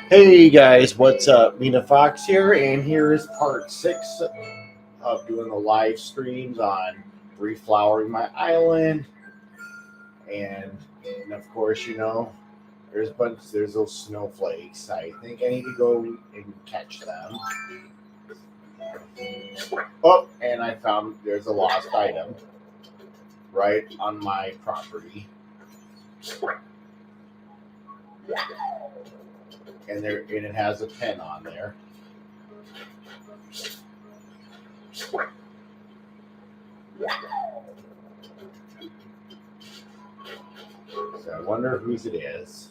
Hey guys, what's up? Mina Fox here, and here is part 6 of doing the live streams on reflowering my island. And of course, there's those snowflakes. I think I need to go and catch them. Oh, and I found there's a lost item right on my property. And it has a pen on there. So I wonder whose it is.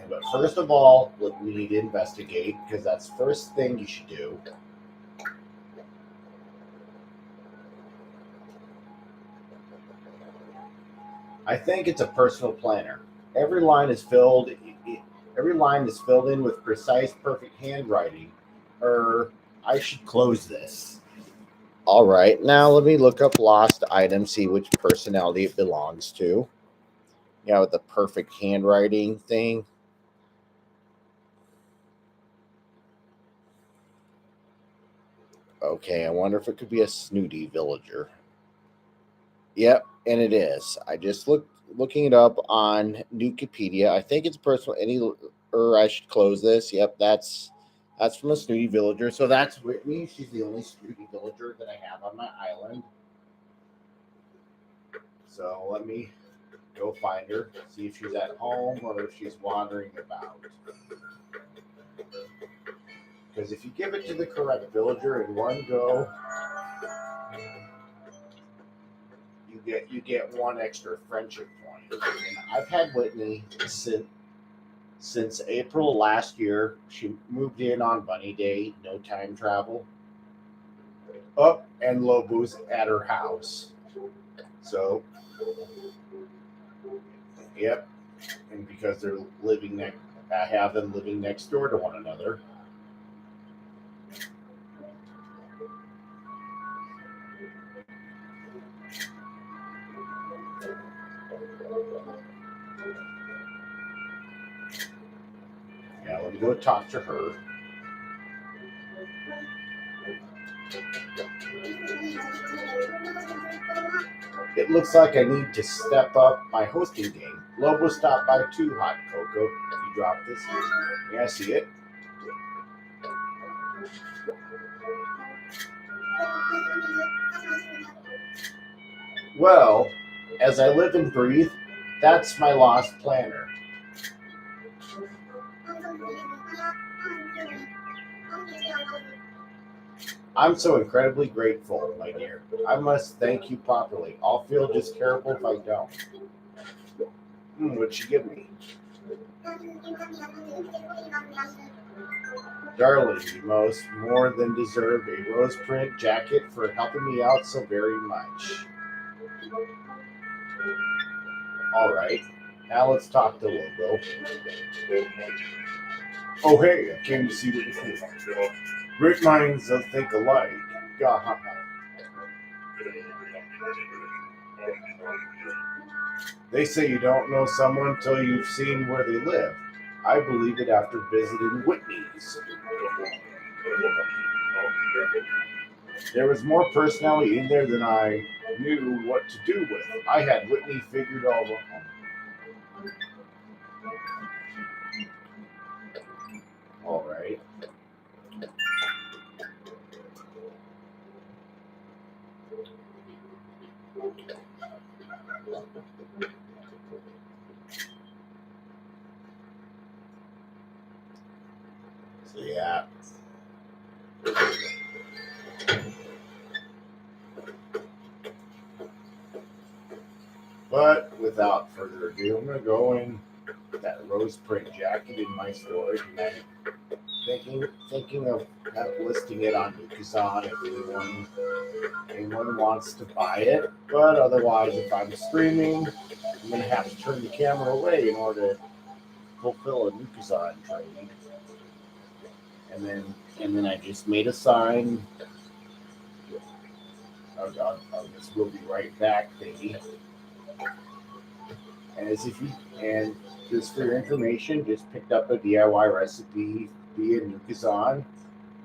But first of all, we need to investigate, because that's the first thing you should do. I think it's a personal planner. Every line is filled in with precise, perfect handwriting. I should close this. All right, now let me look up lost item, see which personality it belongs to. Yeah, with the perfect handwriting thing. Okay, I wonder if it could be a snooty villager. Yep, and it is. I just looking it up on Wikipedia. I think it's personal. I should close this. Yep, that's from a snooty villager. So that's Whitney. She's the only snooty villager that I have on my island. So let me go find her, see if she's at home or if she's wandering about. Because if you give it to the correct villager in one go, you get one extra friendship point. And I've had Whitney since April last year. She moved in on Bunny Day, no time travel. And Lobo's at her house. So, yep. And because they're I have them living next door to one another. Yeah, let me go talk to her. It looks like I need to step up my hosting game. Lobo stopped by too, Hot Cocoa. You dropped this? Yeah, I see it. Well, as I live and breathe, that's my lost planner. I'm so incredibly grateful, my dear. I must thank you properly. I'll feel just terrible if I don't. What'd she give me? Darling, you most more than deserve a rose print jacket for helping me out so very much. All right, now let's talk to Lobo. Oh, hey, I came to see what you think. Great minds don't think alike. They say you don't know someone till you've seen where they live. I believe it after visiting Whitney's. There was more personality in there than I knew what to do with. I had Whitney figured all out. All right. So yeah. But without further ado, I'm going to go and put that rose print jacket in my storage, and thinking of listing it on Amazon if anyone wants to buy it. But otherwise, if I'm streaming, I'm gonna have to turn the camera away in order to fulfill a Nukazon trade. And then I just made a sign. I'll just will be right back thingy. And just for your information, just picked up a DIY recipe via Nukazon,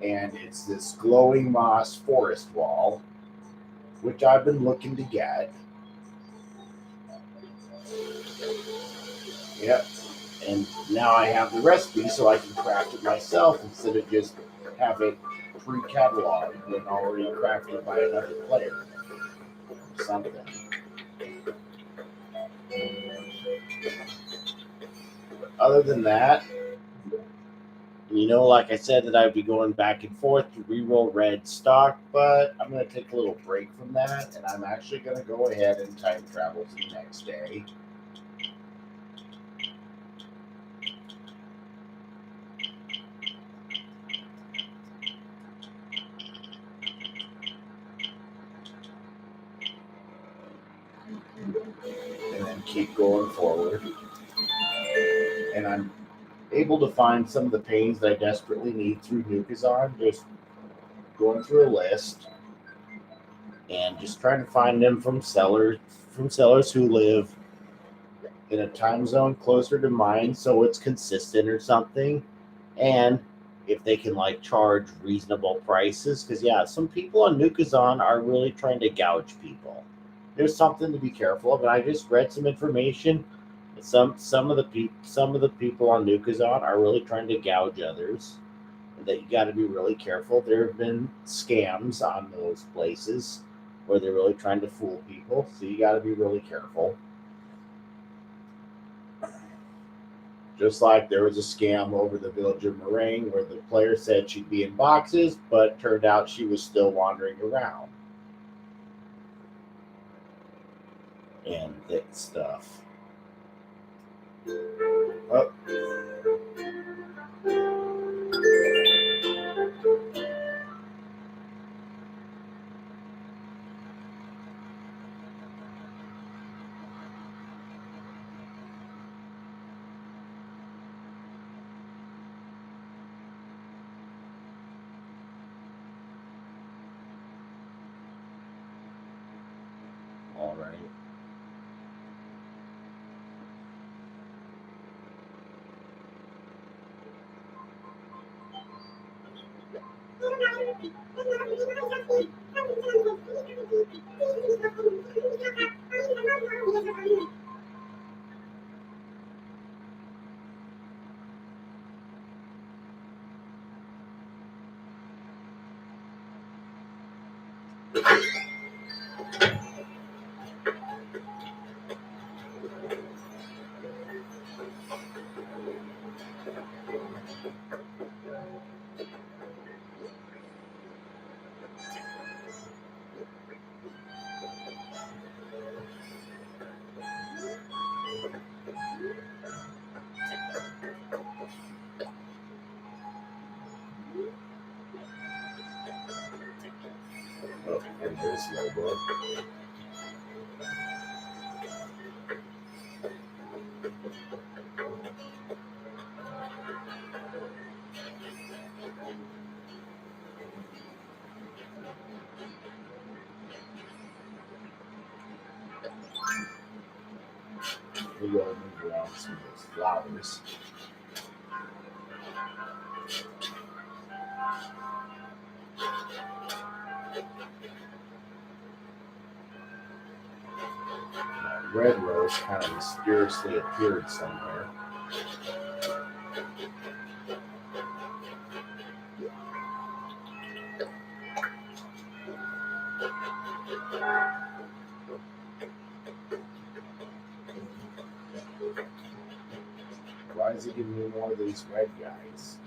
and it's this glowing moss forest wall, which I've been looking to get. Yep. And now I have the recipe so I can craft it myself instead of just have it pre-cataloged and already crafted by another player or something. Other than that, like I said, that I'd be going back and forth to reroll red stock, but I'm going to take a little break from that, and I'm actually going to go ahead and time travel to the next day. And then keep going forward. And I'm able to find some of the paintings that I desperately need through Nukazon, just going through a list and just trying to find them from sellers who live in a time zone closer to mine, so it's consistent or something. And if they can charge reasonable prices, because some people on Nukazon are really trying to gouge people. There's something to be careful of, and I just read some information. Some of the people on Nukazon are really trying to gouge others, and that you got to be really careful. There have been scams on those places where they're really trying to fool people, so you got to be really careful. Just like there was a scam over the village of Meringue where the player said she'd be in boxes, but turned out she was still wandering around. And that stuff. Oh. All right. Oh, and there's Lobo. We gotta move around some of those flowers. Red rose kind of mysteriously appeared somewhere. Why is he giving me more of these red guys?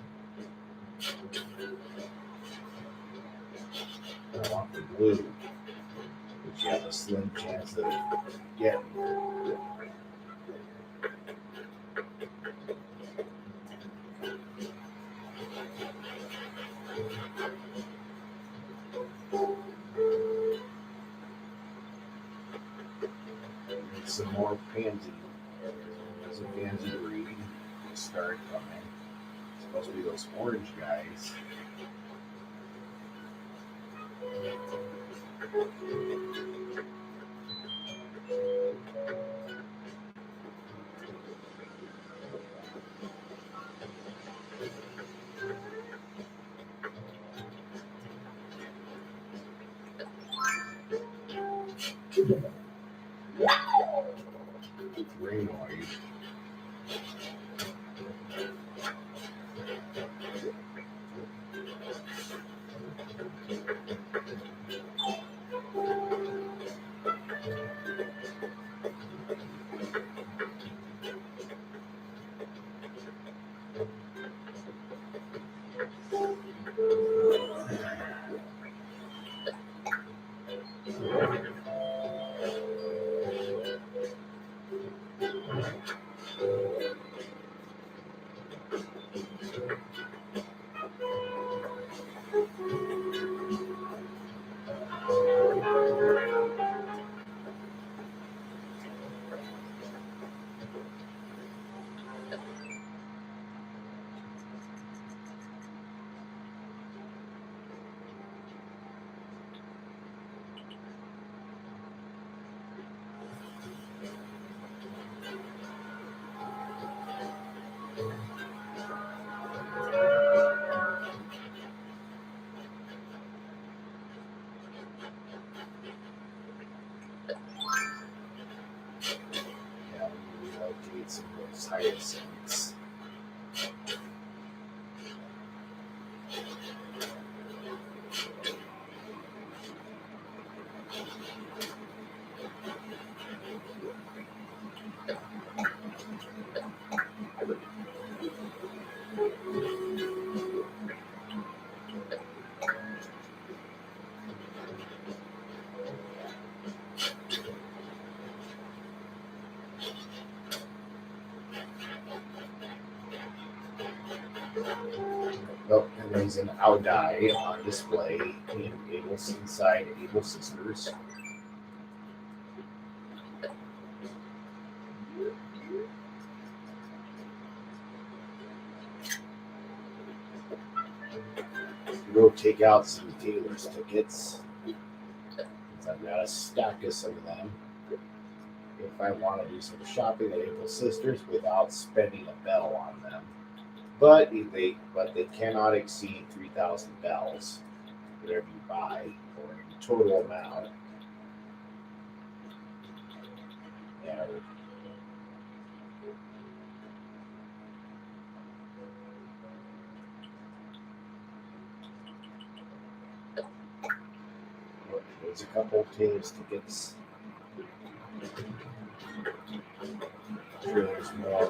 I want the blue, which you have a slim chance of getting. some more pansy. There's a pansy breed. Start coming. It's supposed to be those orange guys. Rainoid. Yeah, we relocate some of those hyacinths. Oh, and there's an Audai on display in inside Able Sisters. Go take out some Taylor's tickets. I've got a stack of some of them. If I want to do some shopping at Able Sisters without spending a bell on them. But they cannot exceed 3,000 bells, whatever you buy, or in total amount. And there's a couple of Taylor's tickets. I'm sure there's more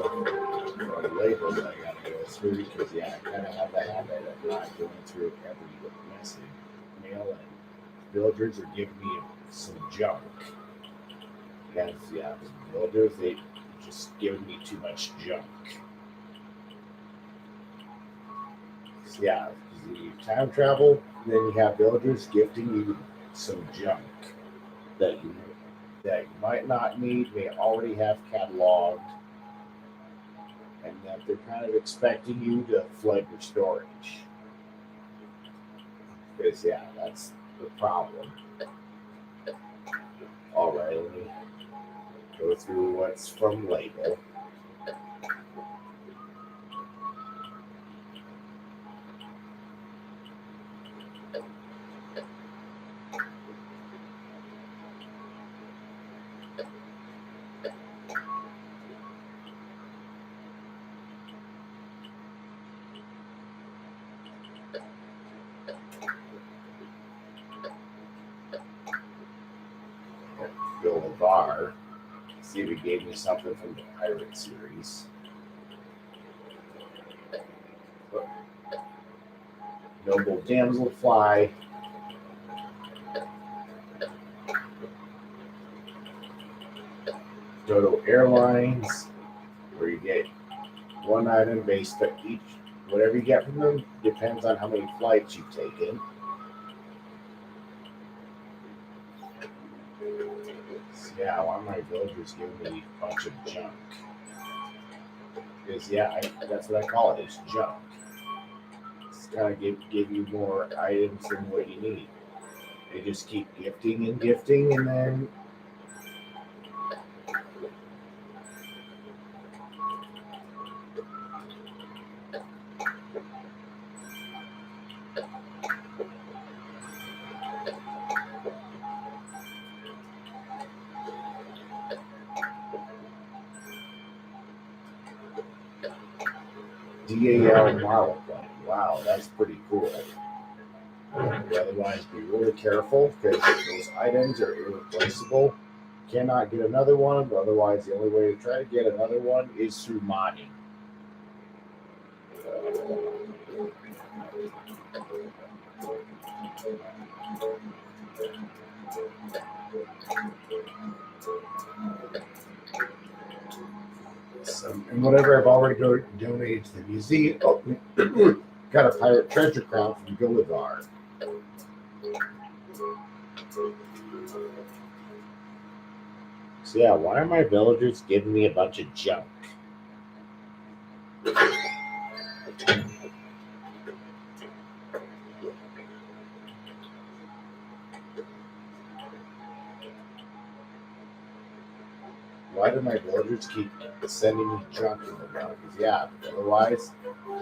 labels that I gotta go through because I kind of have the habit of not going through every message. Mail and villagers are giving me some junk. And villagers, they just giving me too much junk. So, you time travel, and then you have villagers gifting you some junk that you might not need, may already have cataloged, and that they're kind of expecting you to flood your storage. Because that's the problem. All right, let me go through what's from label. Bill Lavar. See if he gave me something from the Pirate series. Noble Damselfly. Dodo Airlines, where you get one item based on each. Whatever you get from them depends on how many flights you've taken. So yeah, why are my villagers giving me a bunch of junk? Because yeah, that's what I call it. It's junk. It's kind of give you more items than what you need. They just keep gifting, and then DAL model plane. Wow, that's pretty cool. Otherwise, be really careful because those items are irreplaceable. Cannot get another one. Otherwise, the only way to try to get another one is through modding. And whatever I've already donated to the museum. Oh, got a pirate treasure crown from Gullivar. So yeah, why are my villagers giving me a bunch of junk? Why do my villagers keep sending me junk in the mail? Because yeah, otherwise,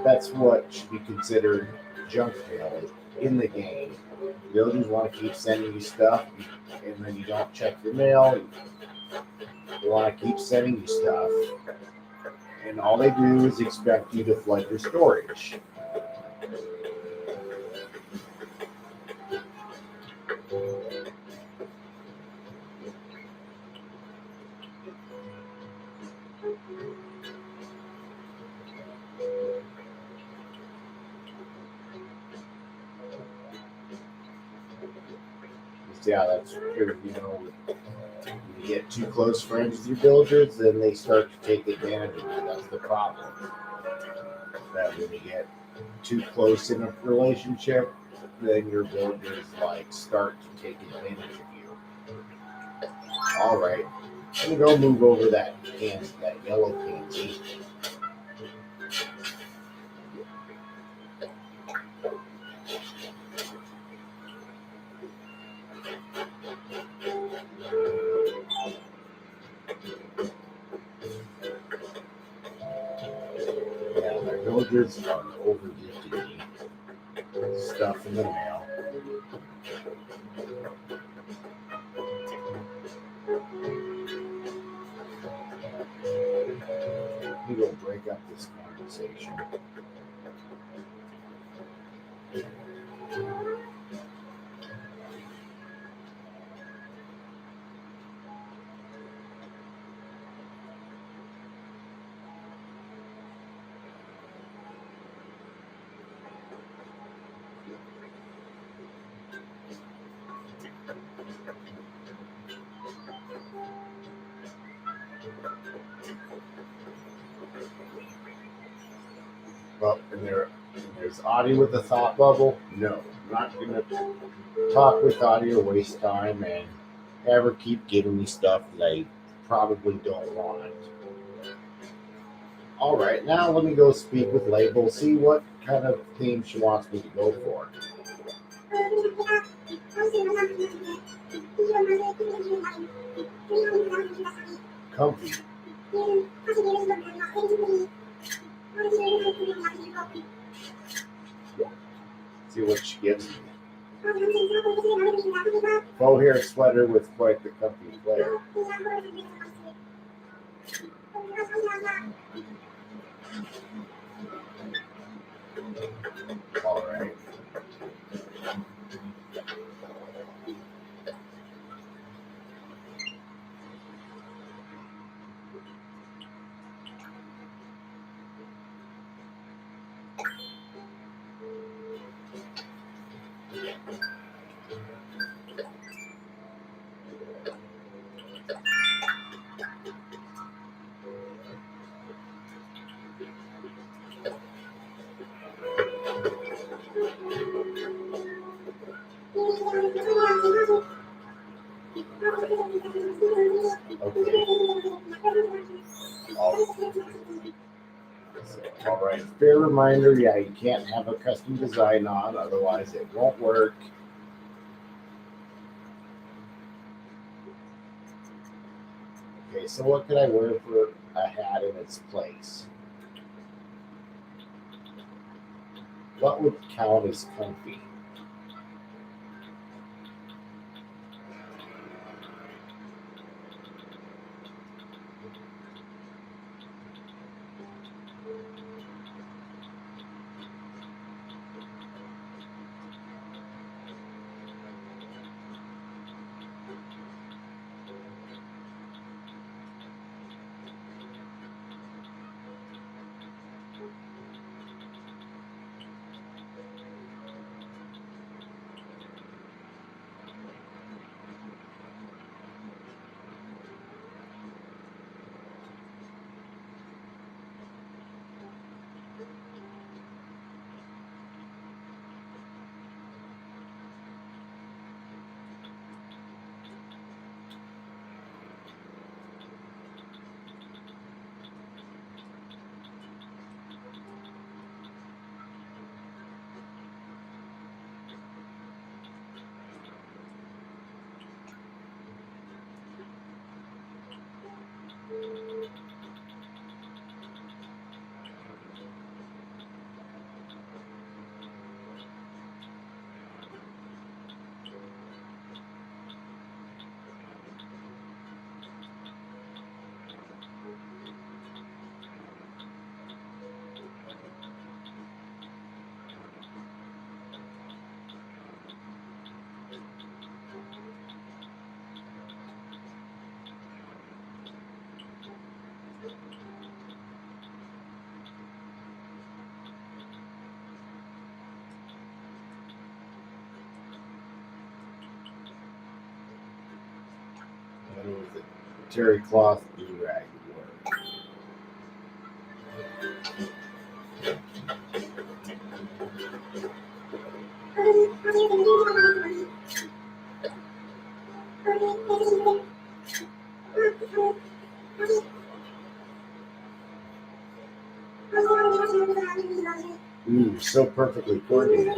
that's what should be considered junk mail in the game. Villagers want to keep sending you stuff, and then you don't check your mail. They want to keep sending you stuff, and all they do is expect you to flood your storage. Yeah, that's true. You get too close friends with your villagers, then they start to take advantage of you. That's the problem. That when you get too close in a relationship, then your villagers start to take advantage of you. All right, I'm gonna go move over that yellow pansy. Yeah, my villagers are overgifting me stuff in the mail. Let me go break up this conversation. Well, and there's audio with the thought bubble. No, I'm not gonna talk with audio, waste time, and ever keep giving me stuff that I probably don't want. All right, now let me go speak with Label, see what kind of theme she wants me to go for. Comfy. See what she gives me. Faux hair sweater with quite the comfy flair. All right. Okay. All right. Fair reminder. Yeah, you can't have a custom design on, otherwise it won't work. Okay. So what could I wear for a hat in its place? What would count as comfy? What was it? Terry cloth do-rag work. Ooh, so perfectly coordinated.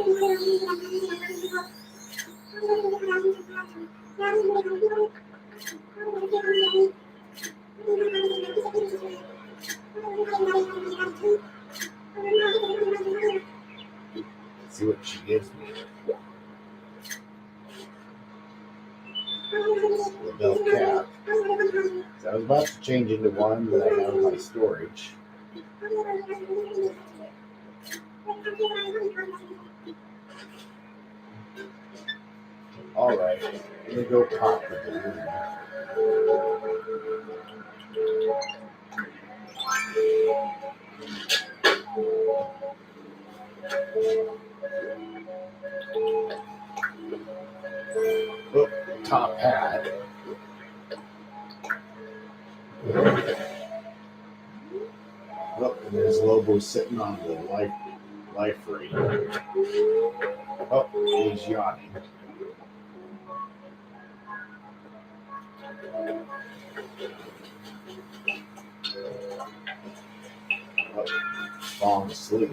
Let's see what she gives me. The bell cap. So I was about to change into one that I have in my storage. All right, let me go pop the balloon. Oh, top hat. Oh, and there's Lobo sitting on the life ring. Oh, he's yawning. Oh, falling asleep.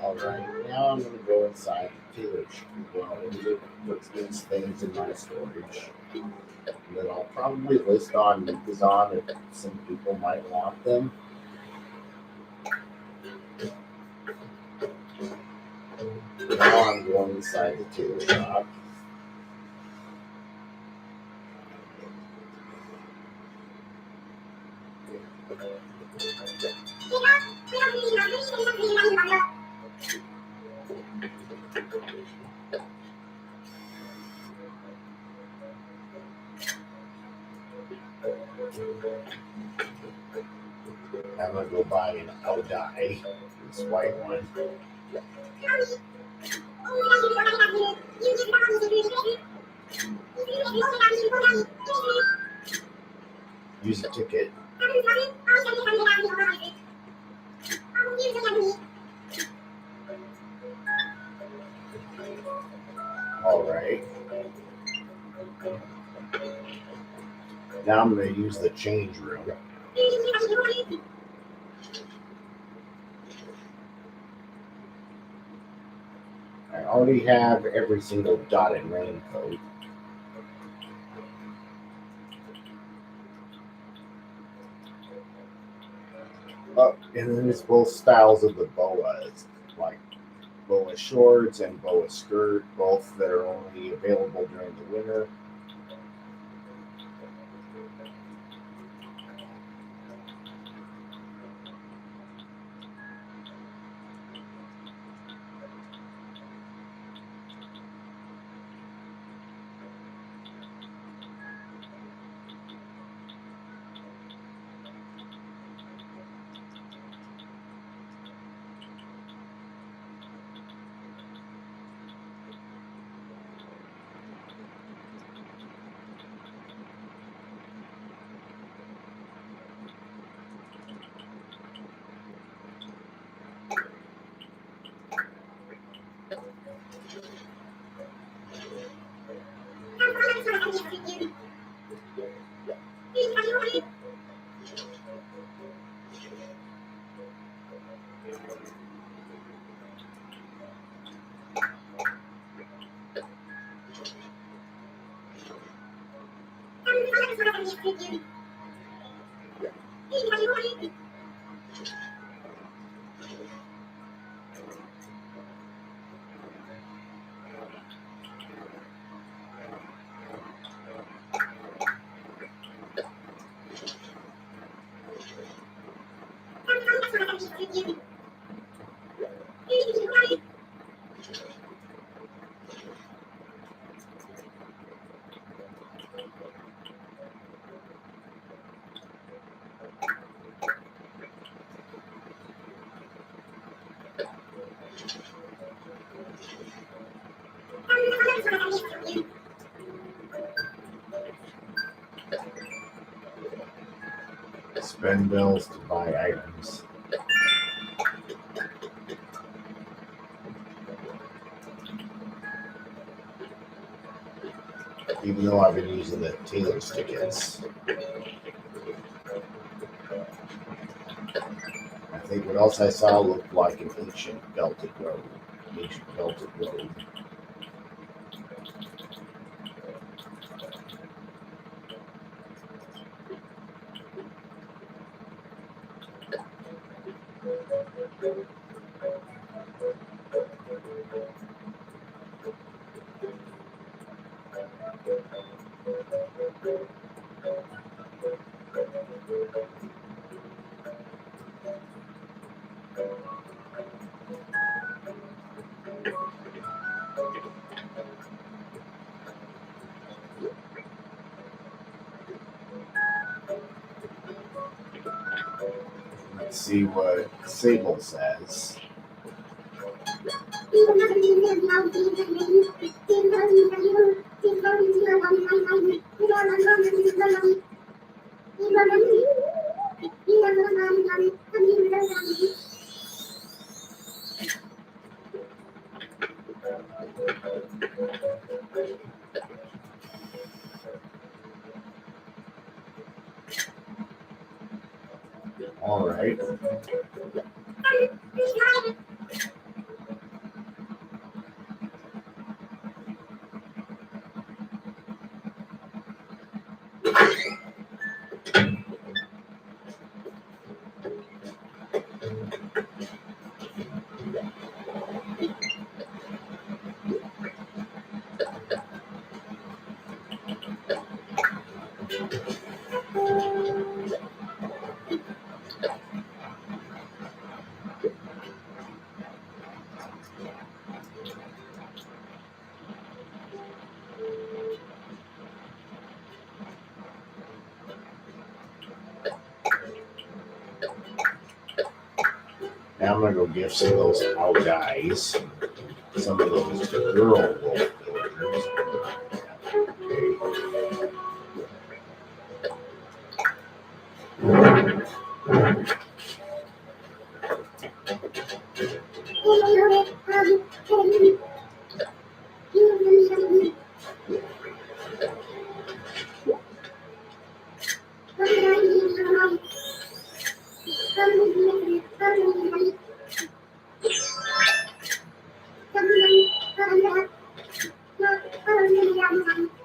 All right, now I'm going to go inside the tailor and put these things in my storage. And then I'll probably list on Amazon if some people might want them. inside the tabletop. I'm gonna go buy an dye, this white one. Use a ticket. All right. Now I'm going to use the change room. I already have every single dotted raincoat. Oh, and then there's both styles of the boas, like boa shorts and boa skirt, both that are only available during the winter. Spend bills to buy items. Even though I've been using the tailor's tickets. I think what else I saw looked like an ancient belted robe. Ancient belted robe. Let's see what Sable says. All right. Now I'm gonna go give some of those out guys, some of those girl wolf builders.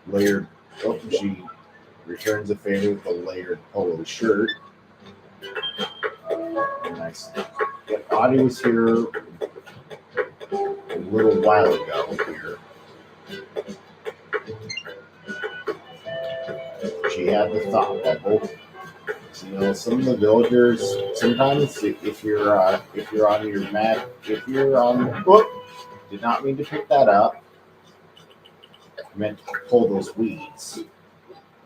Layered. Oh, she returns a favor with a layered polo shirt. Nice. Yeah, Audie was here a little while ago here. She had the thought bubble. So, you know, some of the villagers sometimes if you're on your mat, if you're on whoop, did not mean to pick that up. I meant to pull those weeds.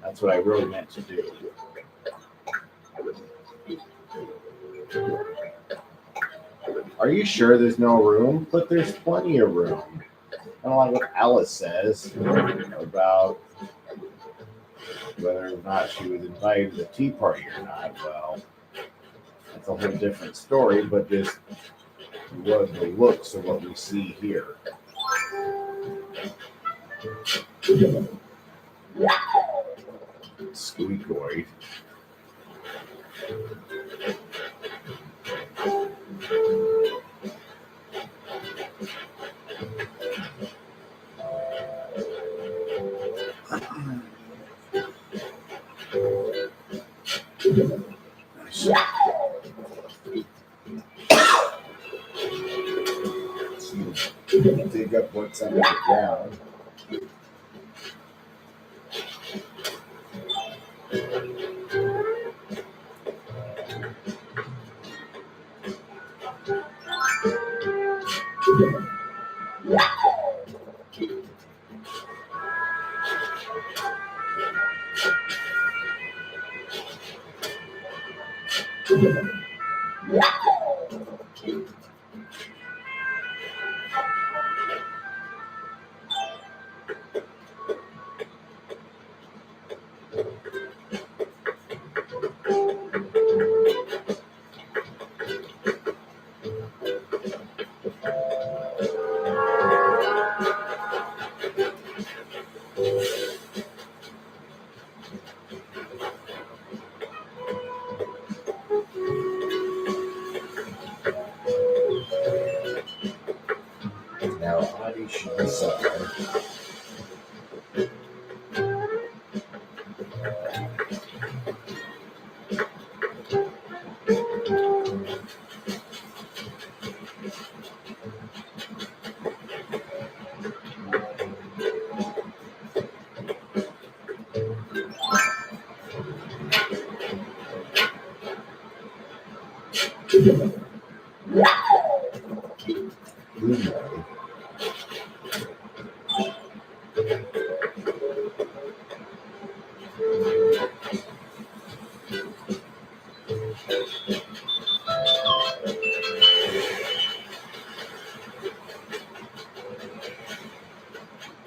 That's what I really meant to do. Are you sure there's no room? But there's plenty of room. I don't like what Alice says about whether or not she was invited to the tea party or not. Well, that's a whole different story, but just what the looks of what we see here. Squeakoid. Dig up what's under the ground. Now, Audie should be somewhere.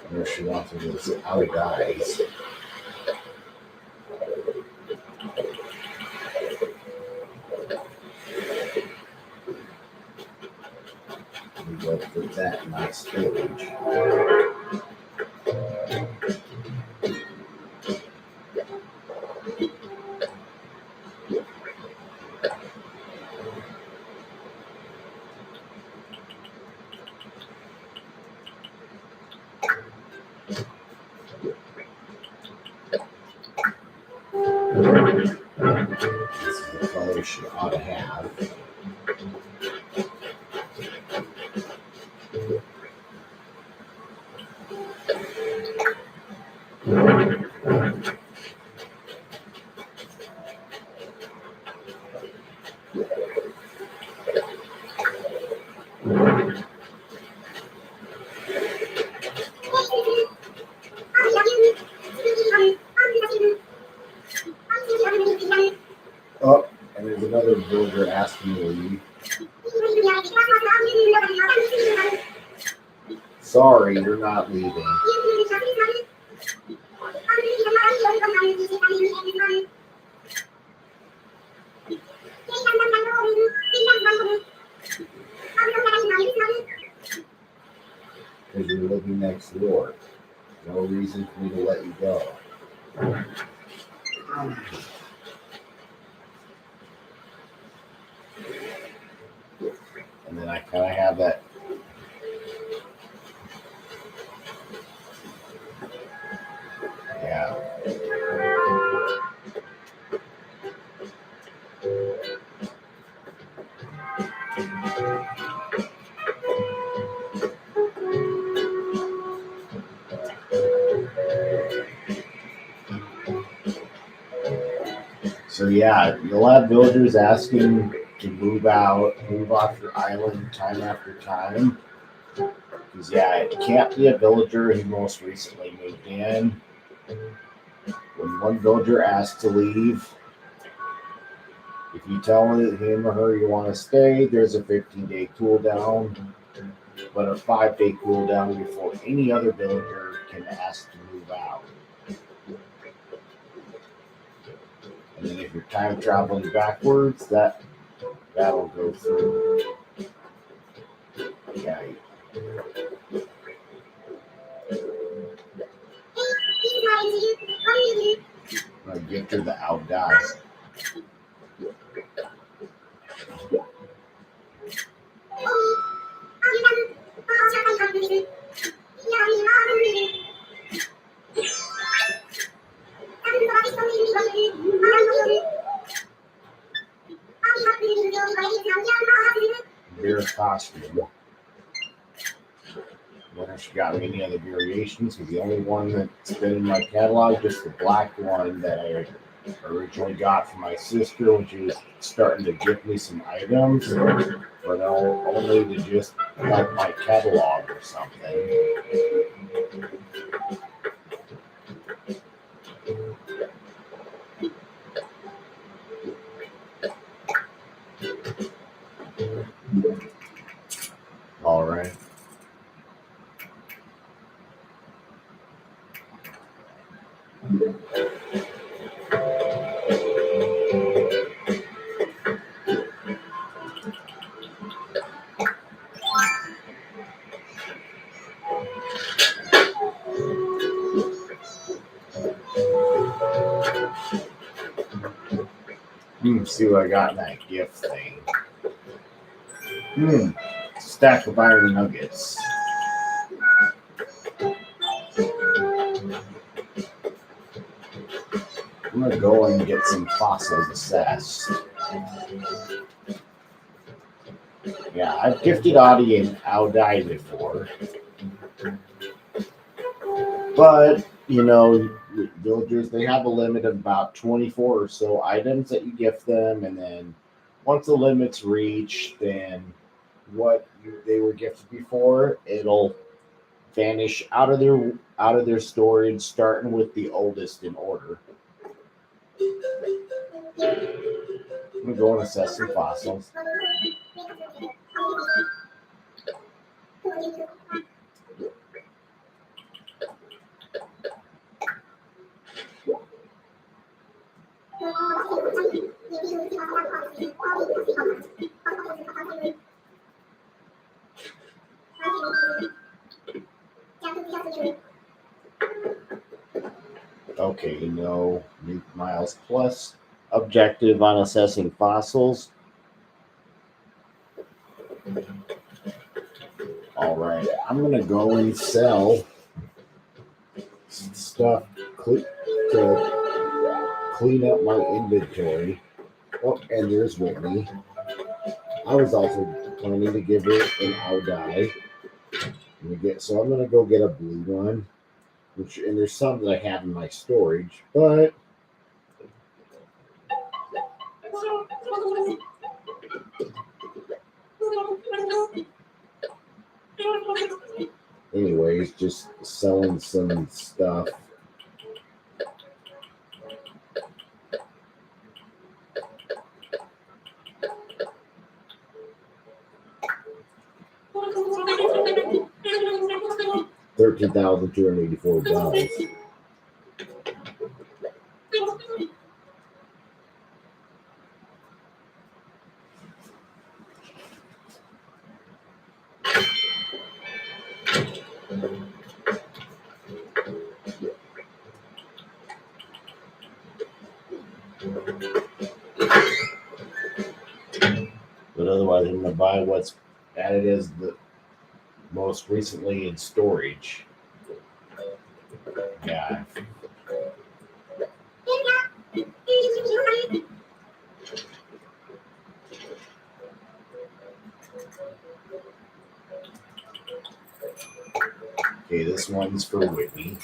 Where she wants me to say, "Oh, guys." We go put that in my storage. This is the color she ought to have. Oh, and there's another villager asking Sorry, you're not leaving. Because you're living next door. No reason for me to let you go. And then I kind of have that. Yeah. So yeah, you'll have villagers asking to move off your island time after time. Because yeah, it can't be a villager who most recently moved in. When one villager asks to leave, if you tell him or her you want to stay, there's a 15-day cooldown, but a 5-day cooldown before any other villager can ask to move out. And then if you're time traveling backwards, that'll go through. Yeah. I get to the out die. Beer costume. Wonder if she got me any other variations, because the only one that's been in my catalog, just the black one that I originally got from my sister when she was starting to give me some items, but only to just help my catalog or something. All right. See what I got in that gift thing. Stack of iron nuggets. I'm gonna go and get some fossils assessed. Yeah, I've gifted Audie and Audai before. But, villagers, they have a limit of about 24 or so items that you gift them, and then once the limit's reached, then what they were gifted before, it'll vanish out of their storage, starting with the oldest in order. I'm gonna go and assess some fossils. Okay, no miles plus objective on assessing fossils. All right, I'm gonna go and sell some stuff to clean up my inventory. Oh, and there's Whitney. I was also planning to give her an Audai. So I'm gonna go get a blue one. And there's some that I have in my storage, but anyways, just selling some stuff. $13,284. But otherwise, I'm going to buy what's added as the most recently in storage. Yeah. Okay, this one's for Whitney.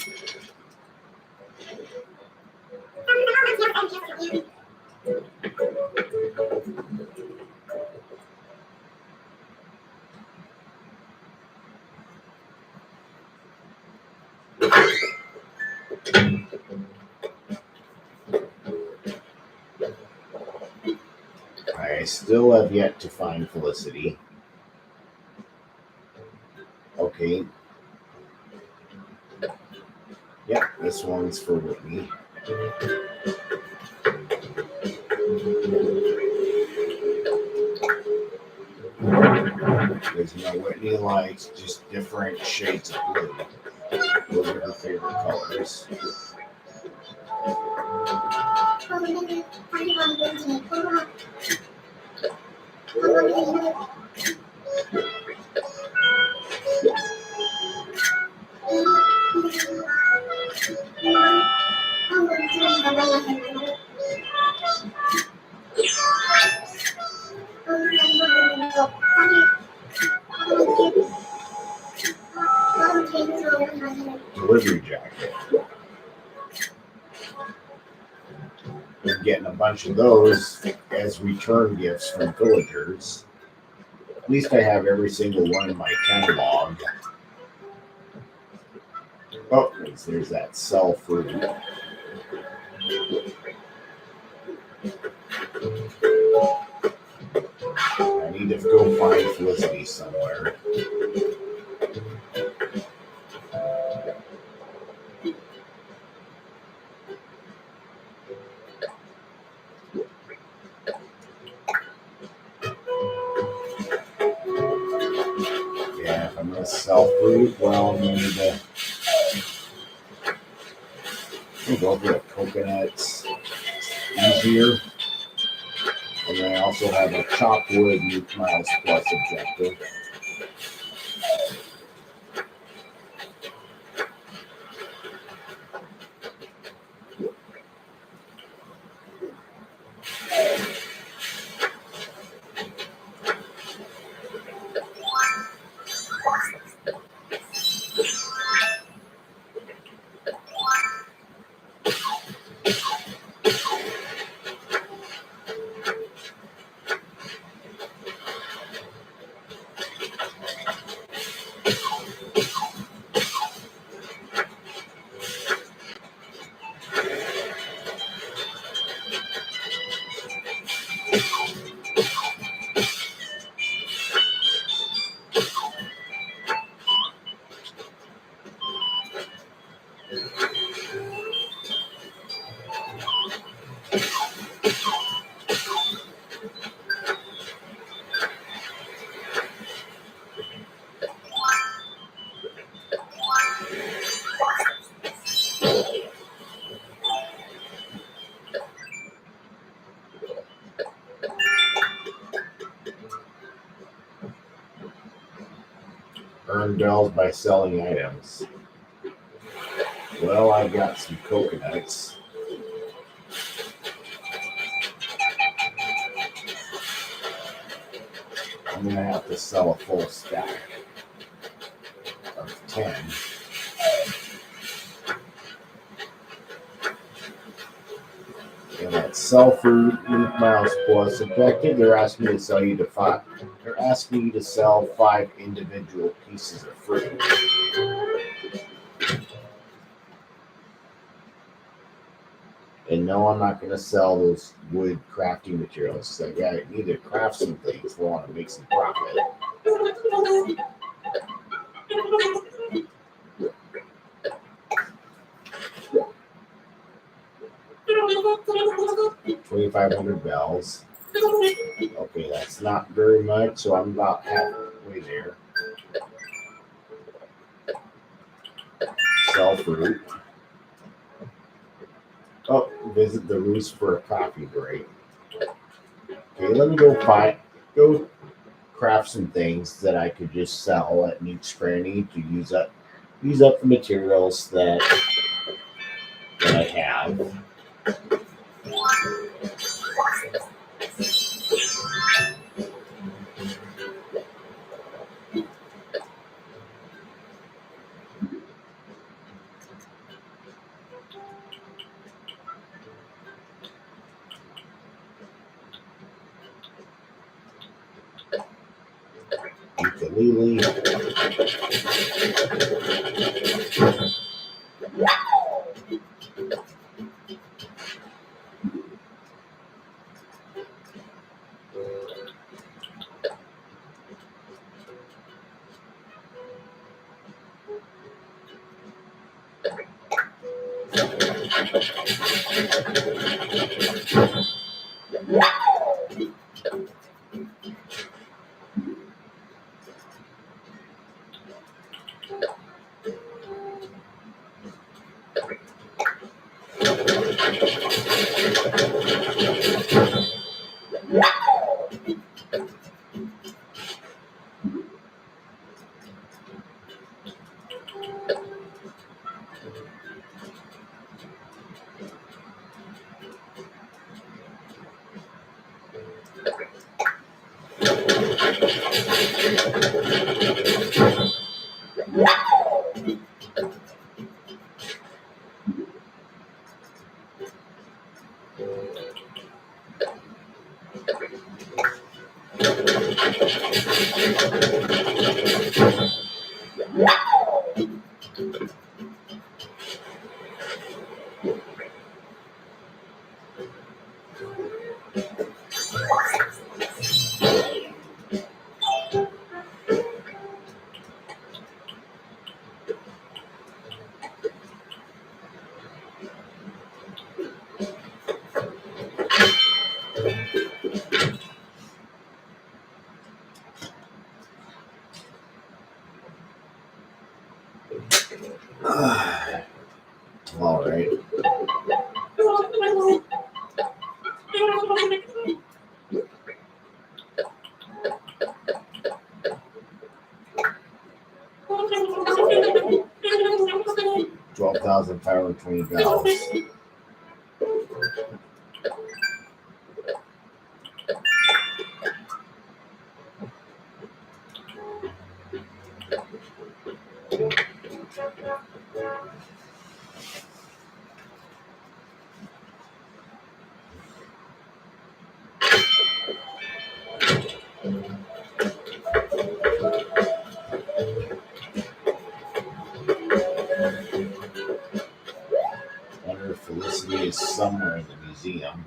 I still have yet to find Felicity. Okay. Yep, this one's for Whitney. Because Whitney likes just different shades of blue. Those are her favorite colors. Delivery jacket. Been getting a bunch of those as return gifts from villagers. At least I have every single one in my catalog. Oh, there's that sell fruit. I need to go find Felicity somewhere. Yeah, if I'm going to sell fruit, well, I'm going to go for the coconuts. Easier. And then I also have a chopped wood miles plus objective. Earn bells by selling items. Well, I've got some coconuts. I'm going to have to sell a full stack of 10. And that sell fruit miles plus objective, they're asking me to sell you to 5. They're asking you to sell 5 individual pieces of fruit. And no, I'm not going to sell those wood crafting materials. So I need to craft some things if I want to make some profit. 2,500 bells. Okay, that's not very much, so I'm about halfway there. Sell fruit. Oh, visit the roost for a coffee break. Okay, let me go craft some things that I could just sell at Nook's Cranny to use up the materials that I have. Ukulele. All right. $12,520. I wonder if Felicity is somewhere in the museum.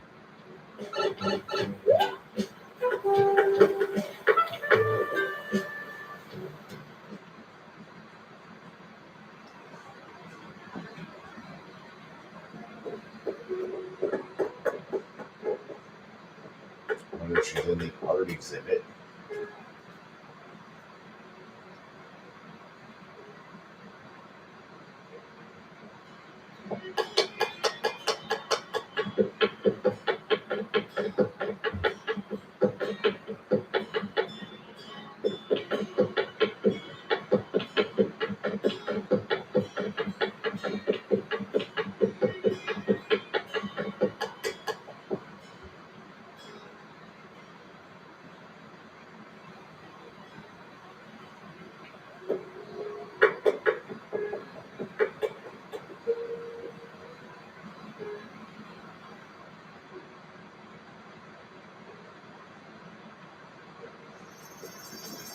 I wonder if she's in the art exhibit.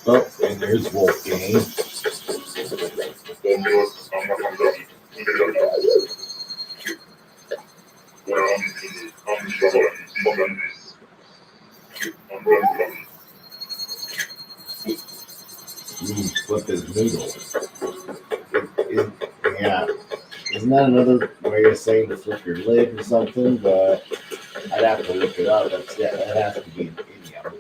Oh, and there's Wolfgang. Flip his noodle. Yeah. Isn't that another way of saying to flip your lid or something? But I'd have to look it up. That has to be an idiom.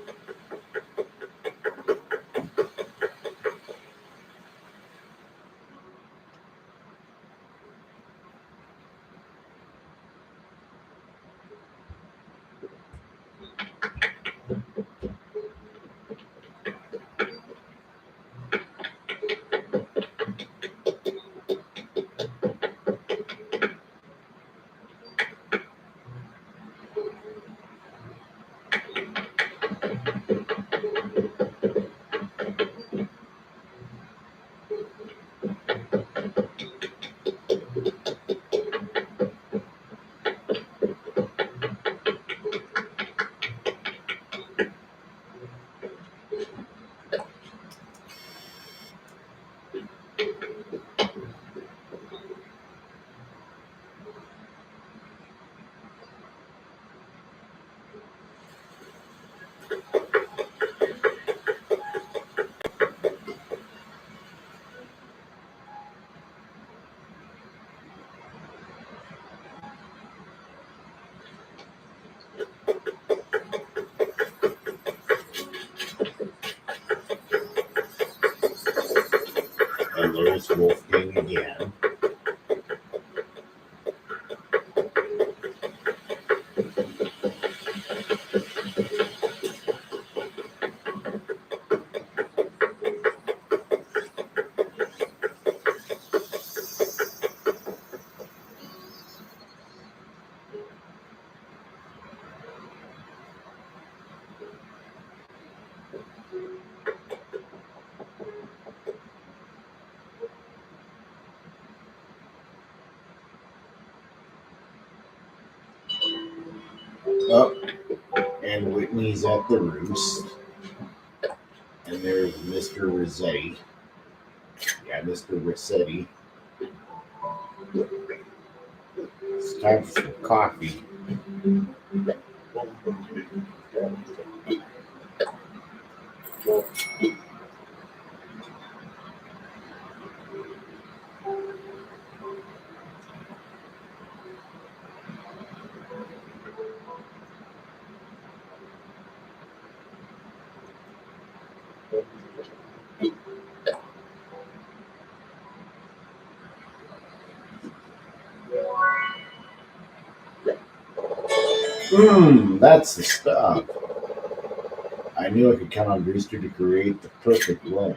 And there's Wolfgang again. Up, and Whitney's at the roost. And there's Mr. Rossetti. Yeah, Mr. Rossetti. It's time for some coffee. That's the stuff. I knew I could count on Brewster to create the perfect blend.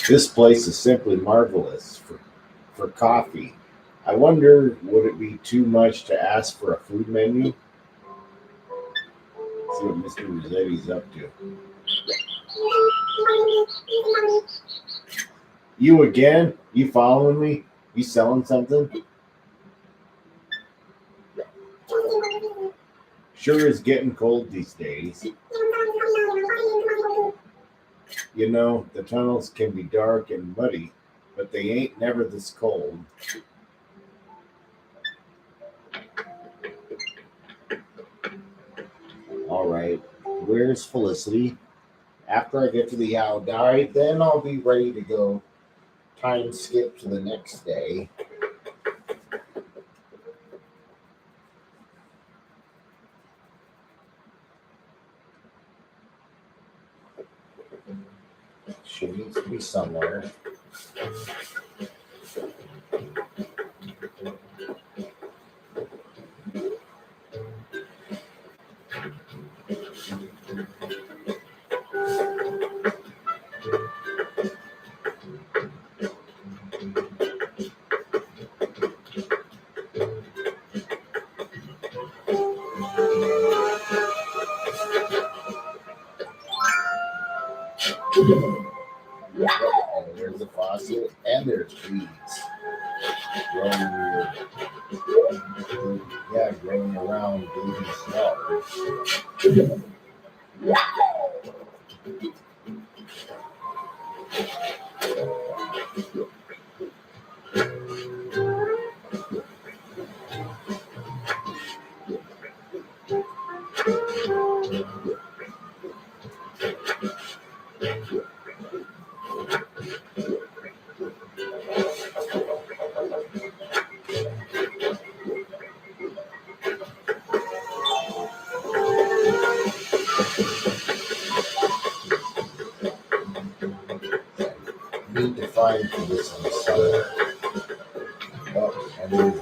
This place is simply marvelous for coffee. I wonder, would it be too much to ask for a food menu? See what Mr. Rossetti's up to. You again? You following me? You selling something? Sure is getting cold these days. You know, the tunnels can be dark and muddy, but they ain't never this cold. All right, where's Felicity? After I get to the Aldai, then I'll be ready to go. Time skip to the next day. She needs to be somewhere. And there's the faucet, and there's weeds growing weird. Yeah, growing around baby flowers. Need to find this on the side. Oh, and there's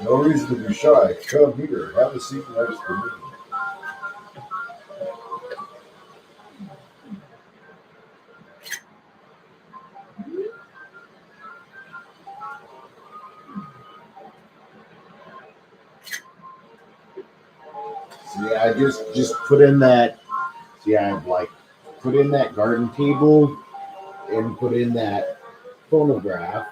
no reason to be shy. Come here, have a seat next to me. See, I just put in that. See, I've like put in that garden table and put in that phonograph.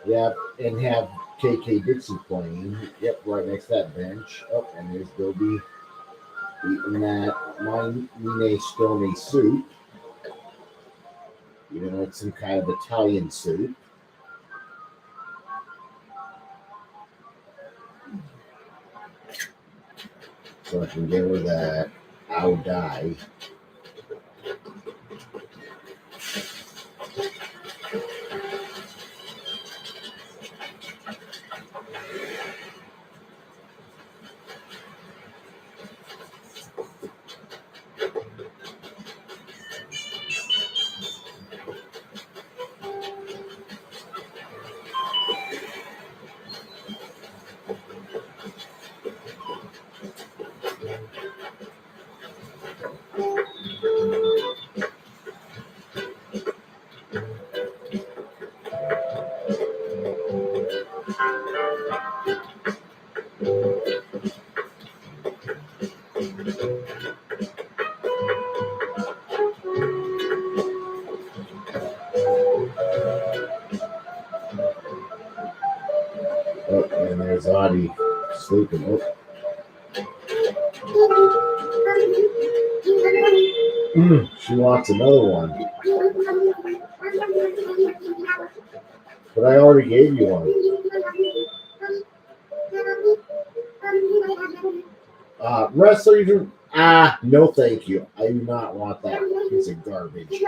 Yep, and have KK Dixon playing. Yep, right next to that bench. Oh, and there's Bilby eating that minestrone soup. Even though it's some kind of Italian soup. So I can give her that I'll die. Oh, and there's Audie sleeping. Oh. She wants another one. But I already gave you one. Wrestler, you no thank you. I do not want that piece of garbage.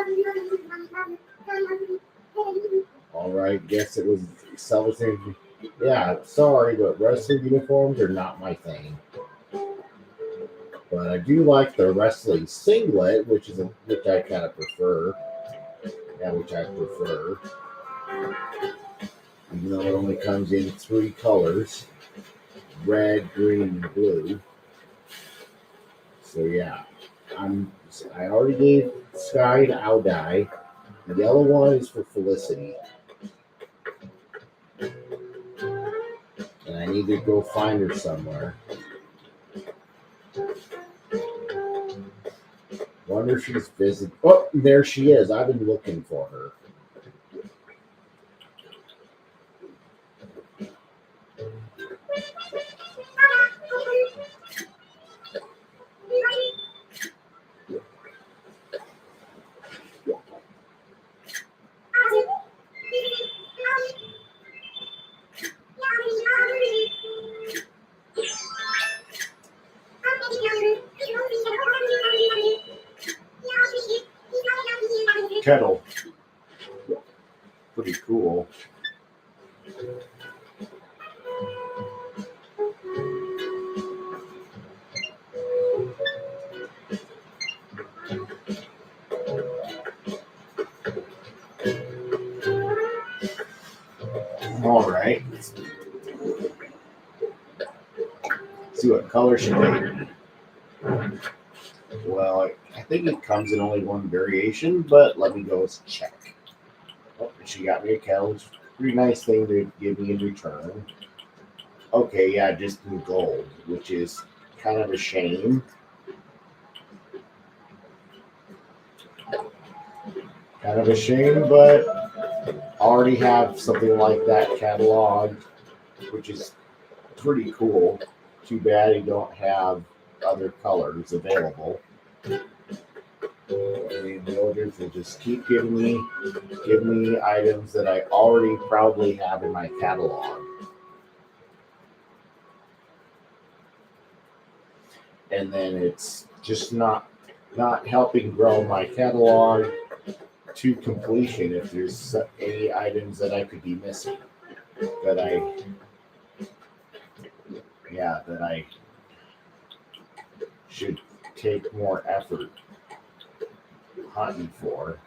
Alright, guess it was Celtics. Yeah, sorry, but wrestling uniforms are not my thing. But I do like the wrestling singlet, which I kind of prefer. Yeah, which I prefer. Even though it only comes in 3 colors: red, green, and blue. So yeah, I already gave Sky to I'll Die. The yellow one is for Felicity. And I need to go find her somewhere. Wonder if she's visiting. Oh, there she is. I've been looking for her. Kettle. Pretty cool. All right. See what color she made. Well, I think it comes in only one variation, but let me go check. Oh, she got me a kettle. Pretty nice thing to give me in return. Okay, yeah, just in gold, which is kind of a shame. Kind of a shame, but I already have something like that cataloged, which is pretty cool. Too bad you don't have other colors available. The builders will just keep giving me items that I already probably have in my catalog. And then it's just not helping grow my catalog to completion if there's any items that I could be missing that I should take more effort hunting for.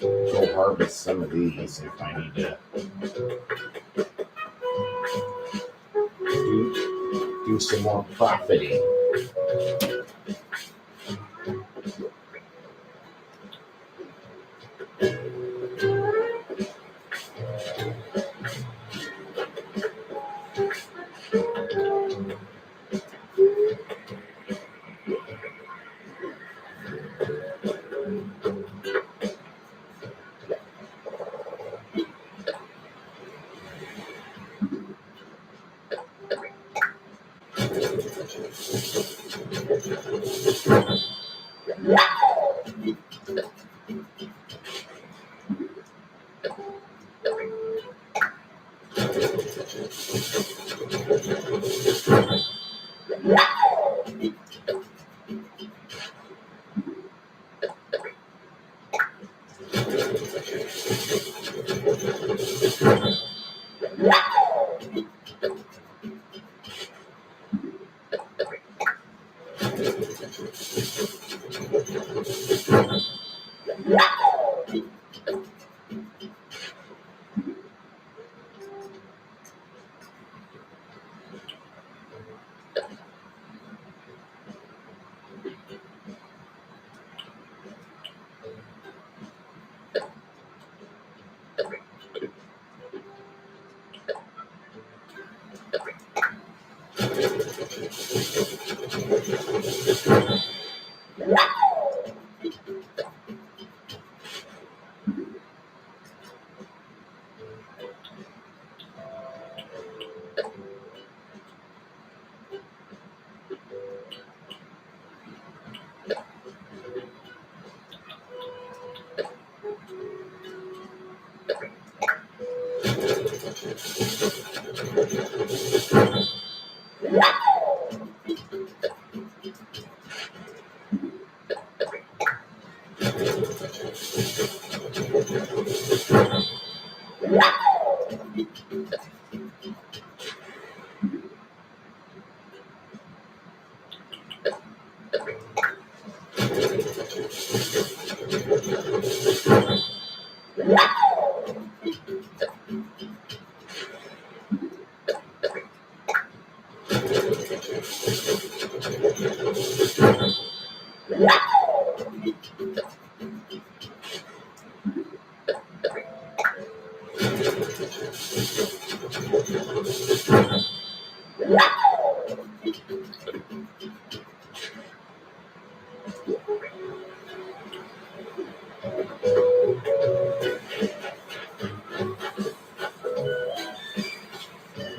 Go harvest some of these if I need to do some more profiting.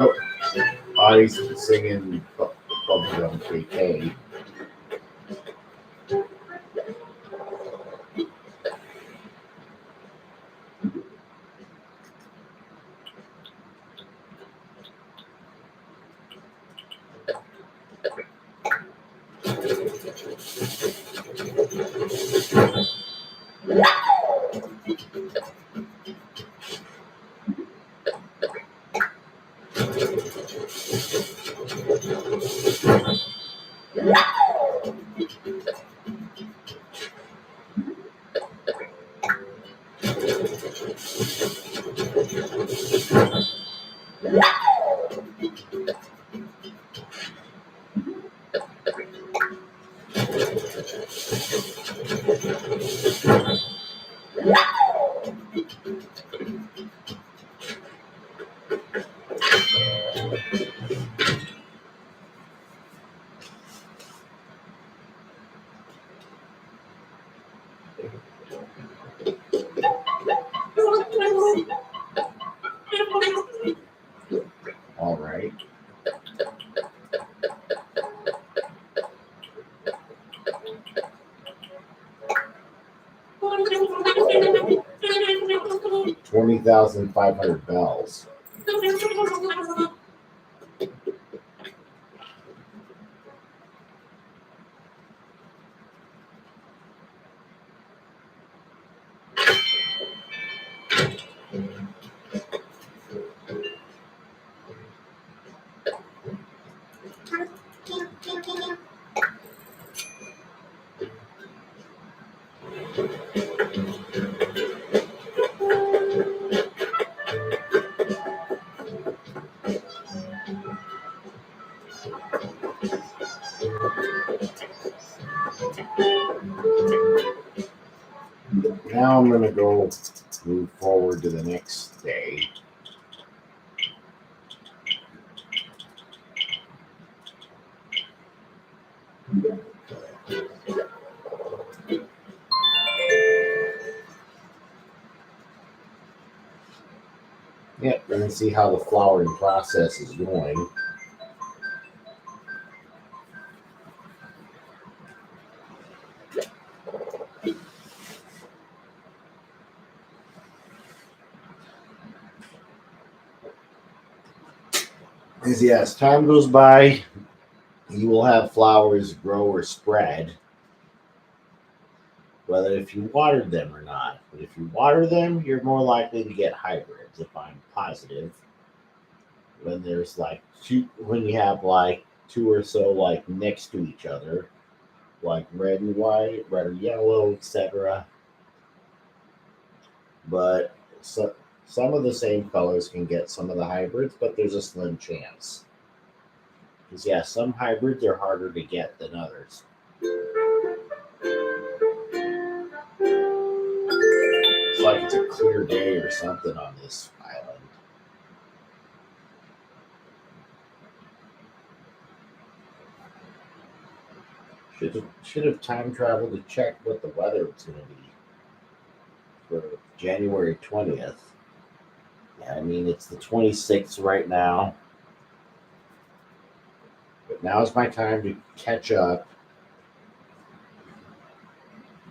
Oh, Audie's singing Bubblegum KK. All right. $20,500 bells. Now I'm going to go move forward to the next day. Yep, and see how the flowering process is going. Because as time goes by, you will have flowers grow or spread, whether if you watered them or not. But if you water them, you're more likely to get hybrids, if I'm positive. When there's like when you have like two or so like next to each other, like red and white, red or yellow, etc. But some of the same colors can get some of the hybrids, but there's a slim chance. Because yeah, some hybrids are harder to get than others. It's like it's a clear day or something on this island. Should have time traveled to check what the weather was going to be for January 20th. Yeah, I mean, it's the 26th right now. But now's my time to catch up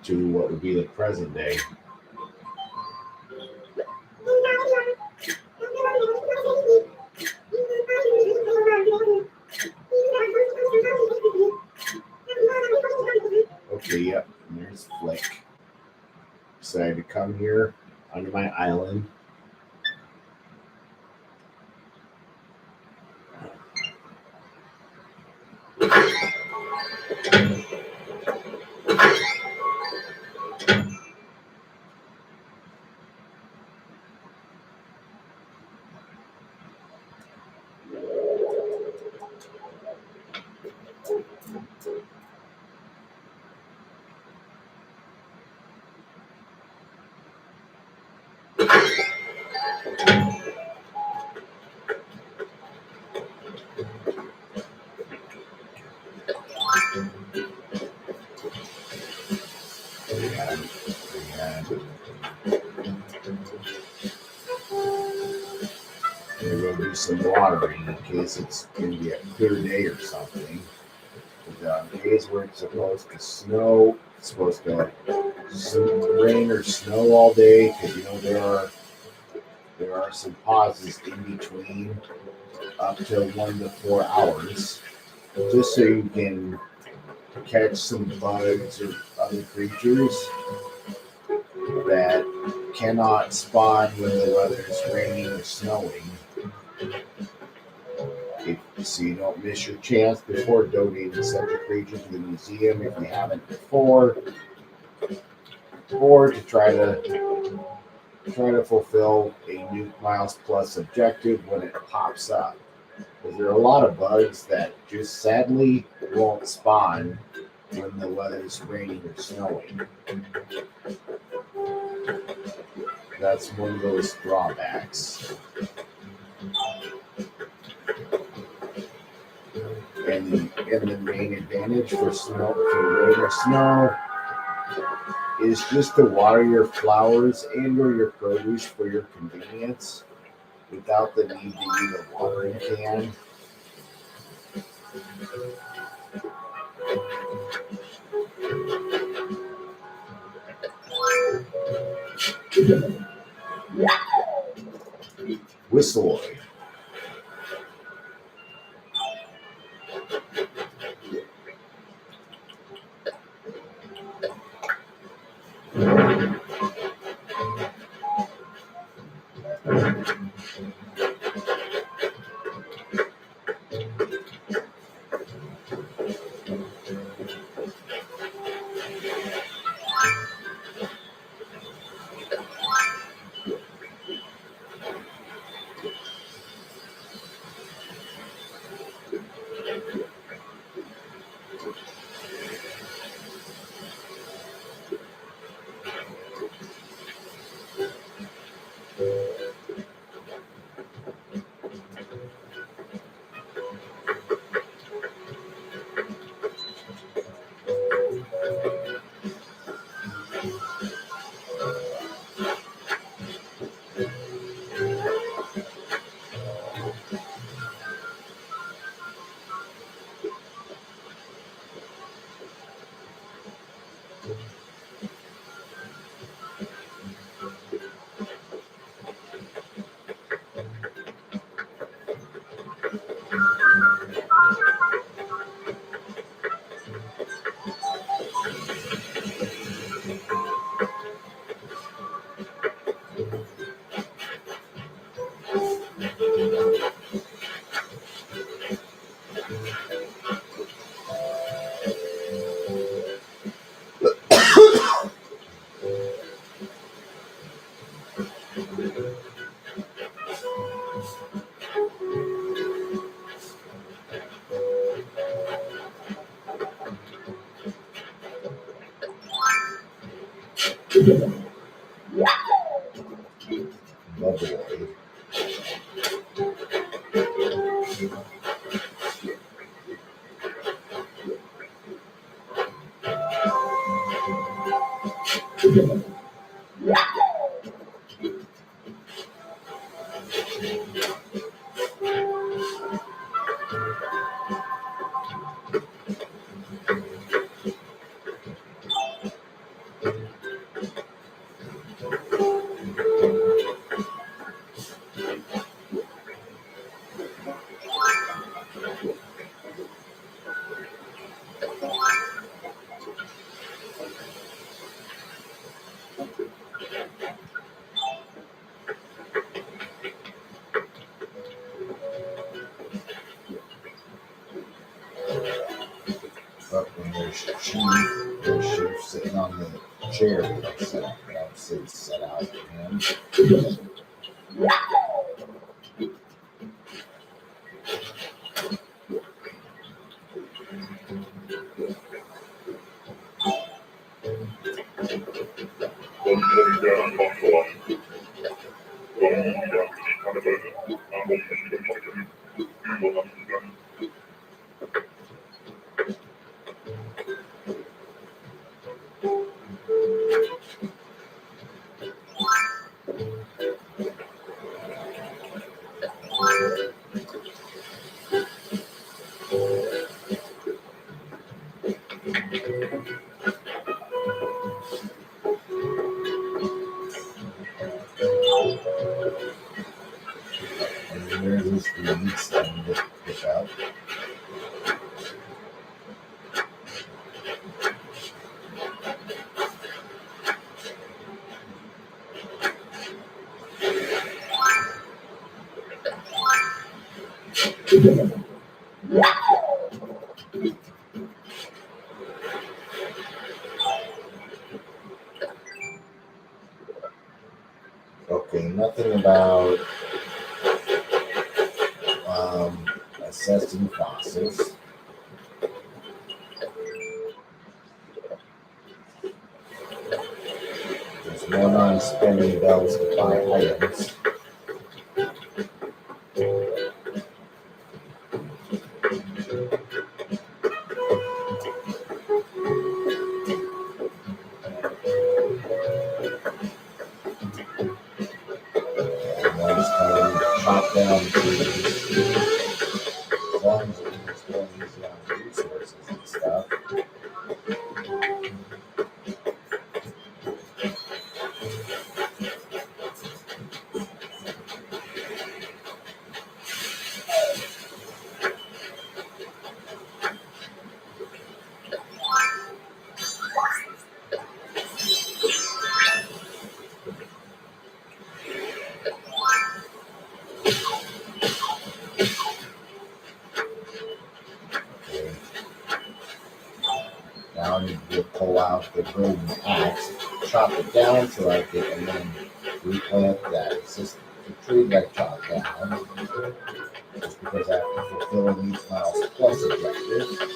to what would be the present day. Okay, yep, and there's Flick. Decided to come here onto my island. I'm gonna go do some watering in case it's gonna be a clear day or something. But on days where it's supposed to snow, it's supposed to rain or snow all day, because you know there are some pauses in between, up to 1 to 4 hours, just so you can catch some bugs or other creatures that cannot spawn when the weather is raining or snowing. So you don't miss your chance before donating such a creature to the museum if you haven't before, or to try to fulfill a Nuke Miles Plus objective when it pops up. Because there are a lot of bugs that just sadly won't spawn when the weather is raining or snowing. That's one of those drawbacks. And the main advantage for rain or snow is just to water your flowers and or your produce for your convenience without the need to use a watering can. Whistleoid. Bubbleoid. But when there's sheep sitting on the chair that I set up, that I say set out for him. And there's this weeds thing to pick up. Okay, nothing about assessing fossils. There's one on spending bells to buy items. down trees. As long as it's going easy on the resources and stuff. Okay. Now I need to pull out the golden axe, chop it down to like it, and then replant that. It's just the tree that I chopped down. Just because I have to fulfill an each miles plus objective.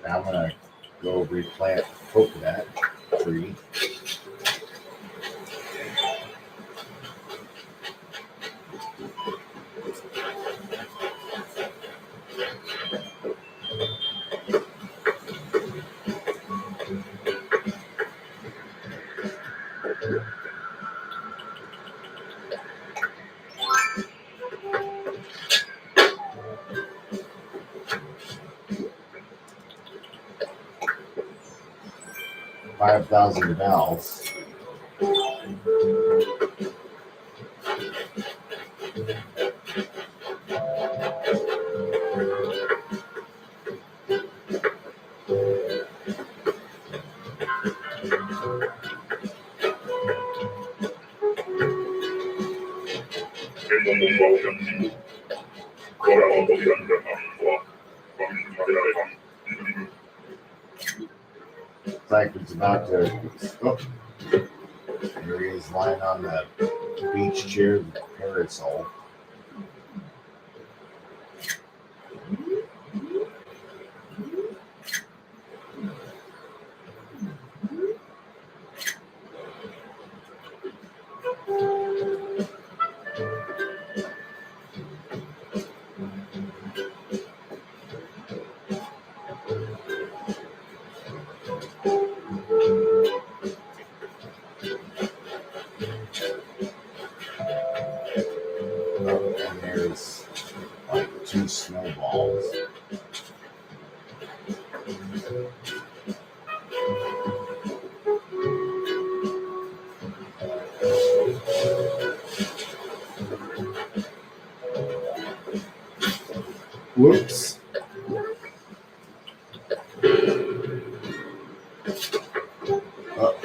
Now I'm gonna go replant the coconut tree. $5,000. Looks like it's about to. Oh, there he is lying on the beach chair with the parasol. Oh, and there's like 2 snowballs. Whoops. Oh.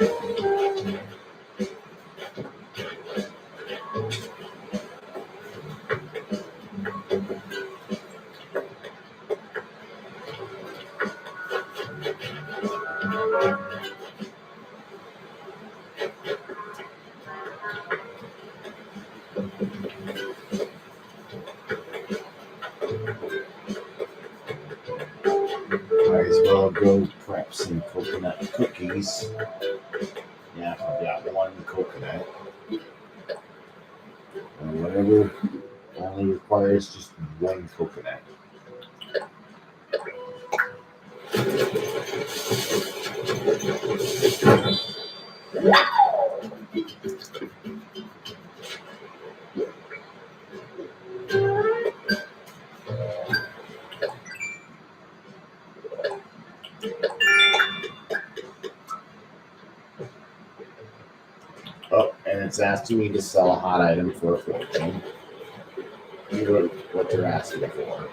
Might as well go prep some coconut cookies. Yeah, I've got 1 coconut. And whatever only requires just 1 coconut. Oh, and it's asking me to sell a hot item for a fortune. what you're asking for.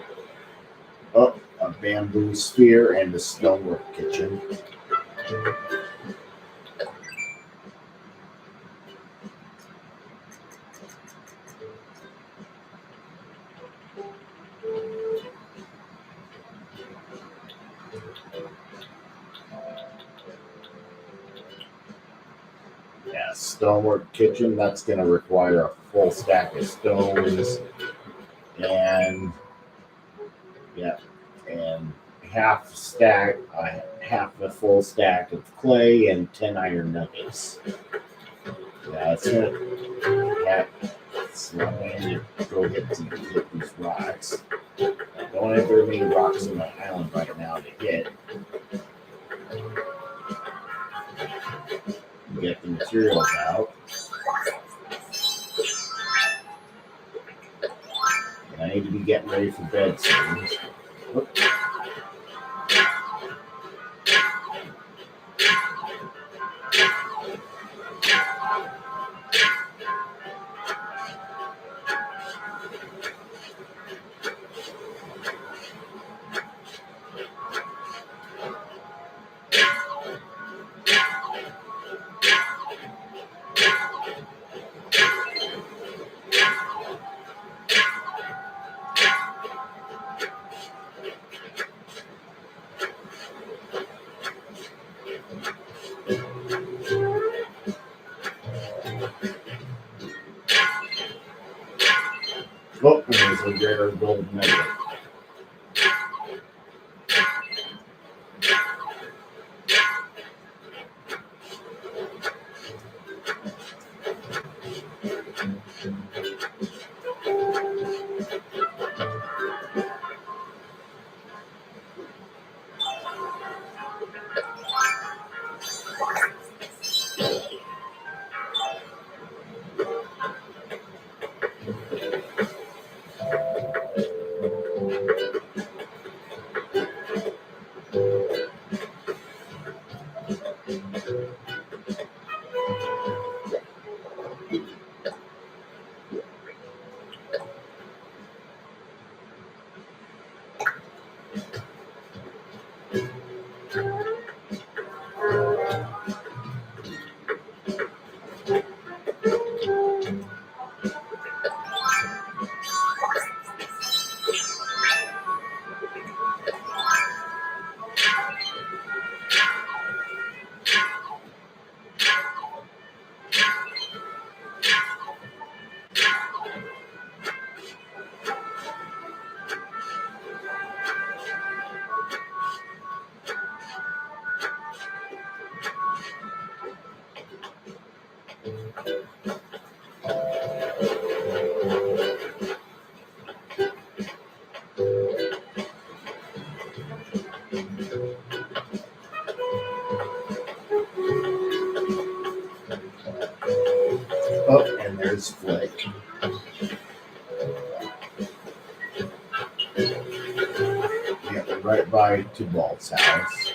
Oh, a bamboo sphere and the stonework kitchen. Yeah, stonework kitchen. That's going to require a full stack of stones and yeah, and half a full stack of clay and 10 iron nuggets. Yeah, it's gonna so I'm going to go get these rocks. I don't have very many rocks on my island right now to hit. Get the materials out. And I need to be getting ready for bed soon. Whoops. Oh, there's a rare gold nugget. Oh, and there's Flake. Yeah, right by Tubalt's house.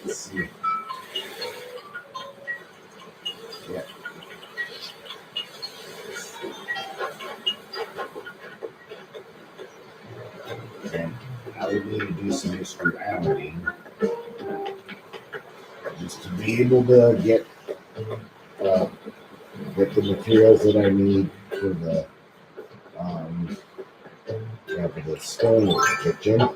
Let's see. Yeah. And I would need to do some extra rounding just to be able to get the materials that I need for the stonework kitchen.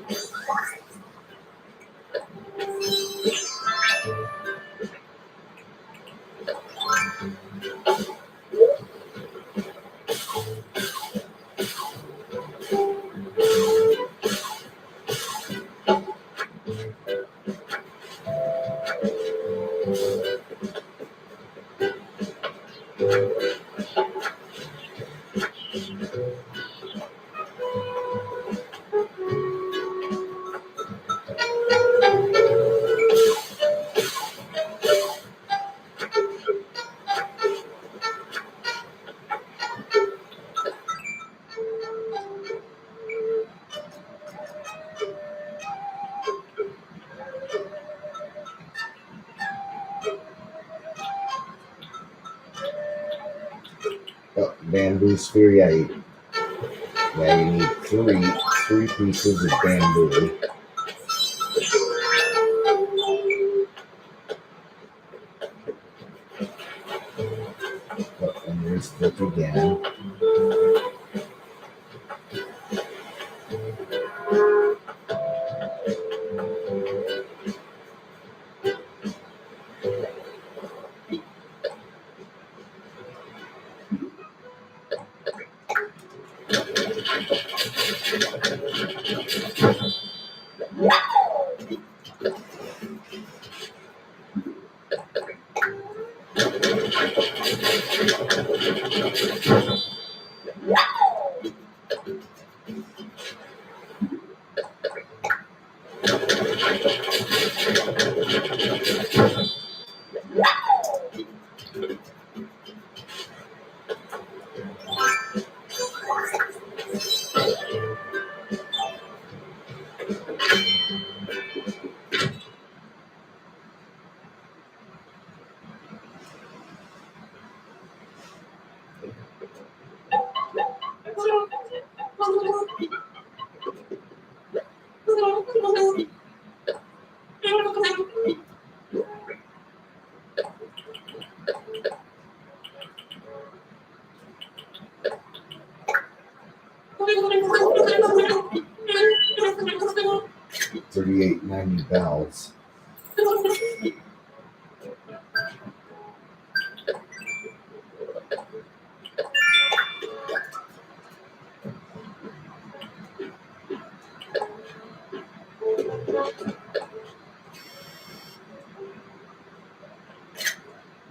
bamboo sphere. Yeah, you need three pieces of bamboo. And there's book again. $38.90 bells.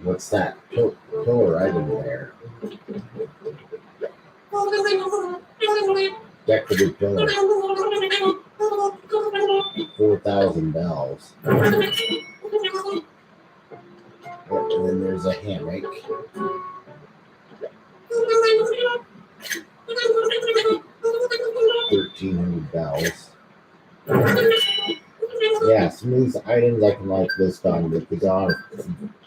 What's that pillar item there? Decorative pillar. 4,000 bells. And then there's a hammock. 1,300 bells. Yeah, some of these items I can like list on because a lot of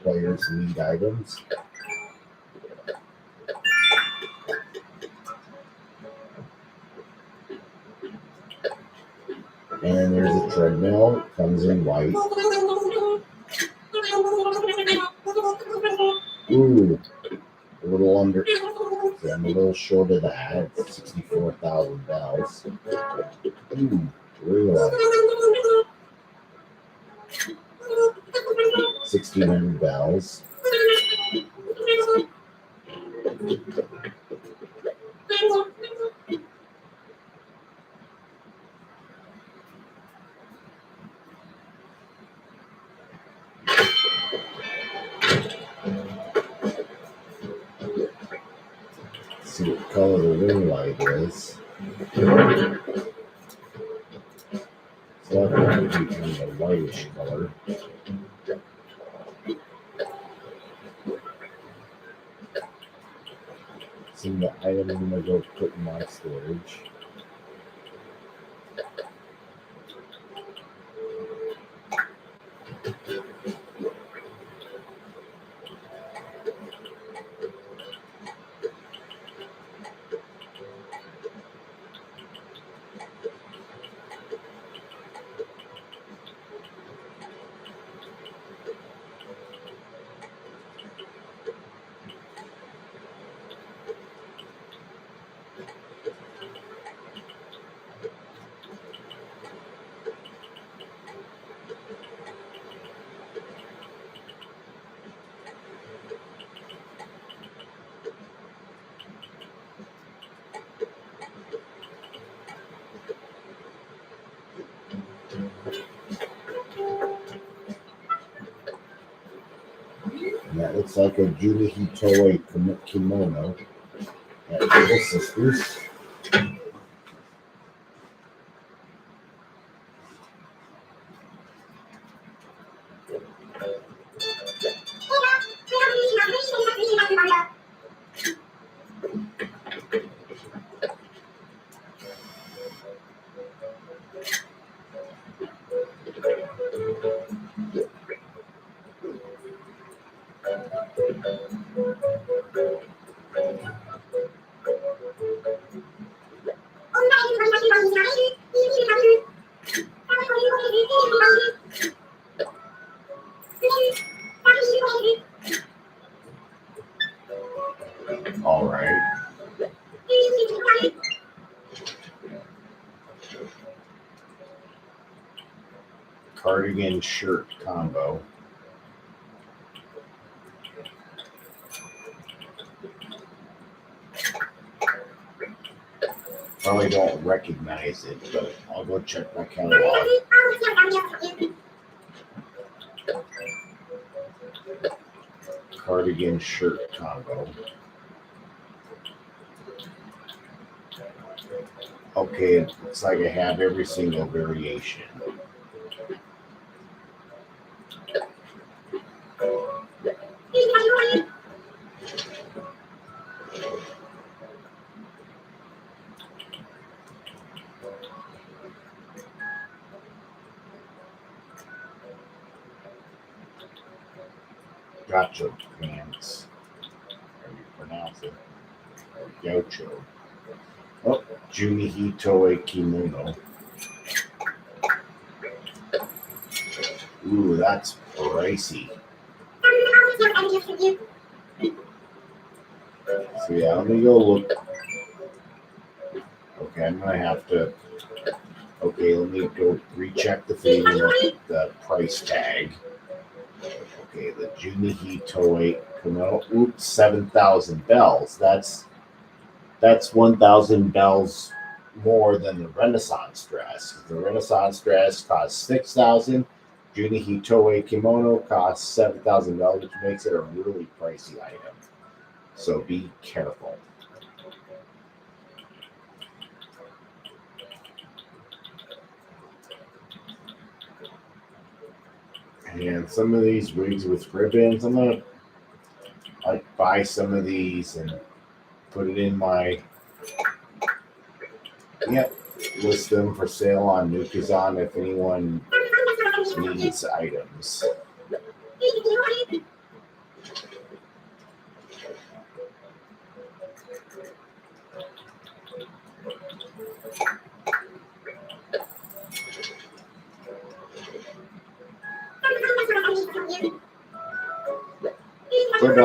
players need items. And there's a treadmill. It comes in white. Ooh, a little under. So I'm a little short of that. 64,000 bells. Ooh, really like 1,600 bells. See what color the ring light is. So I'm going to be in the whitish color. Some of the items I'm going to go put in my storage. And that looks like a Juni Hitoi kimono at Little Sisters. Cardigan shirt combo. Probably don't recognize it, but I'll go check my catalog. Cardigan shirt combo. Okay, it looks like I have every single variation. Gotcha pants. How do you pronounce it? Gaucho. Oh, Junihi Toei kimono. Ooh, that's pricey. So yeah, let me go look. Okay, I'm gonna have to. Okay, let me go recheck the thing and look at the price tag. Okay, the Junihi Toei kimono. Oops, 7,000 bells. That's 1,000 bells more than the Renaissance dress. The Renaissance dress costs 6,000. Junihi Toei kimono costs 7,000 bells, which makes it a really pricey item. So be careful. And some of these wigs with ribbons, I'm gonna buy some of these and put it in my list them for sale on Nukazon if anyone needs items. But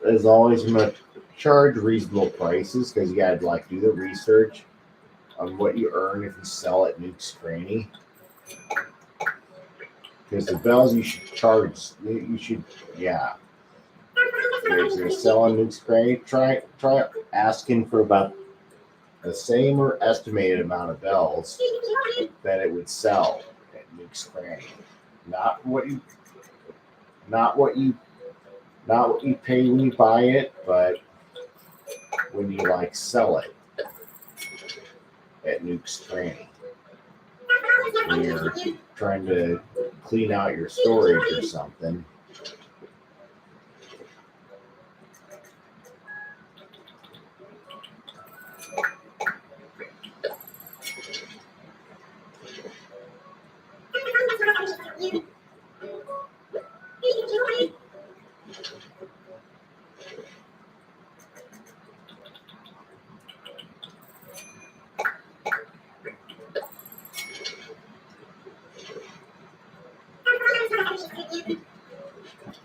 as always, I'm gonna charge reasonable prices because you gotta do the research on what you earn if you sell at Nuke's Cranny. Because the bells you should charge, if you're selling Nuke's Cranny, try asking for about the same or estimated amount of bells that it would sell at Nuke's Cranny. Not what you pay when you buy it, but when you sell it at Nuke's Cranny. When you're trying to clean out your storage or something.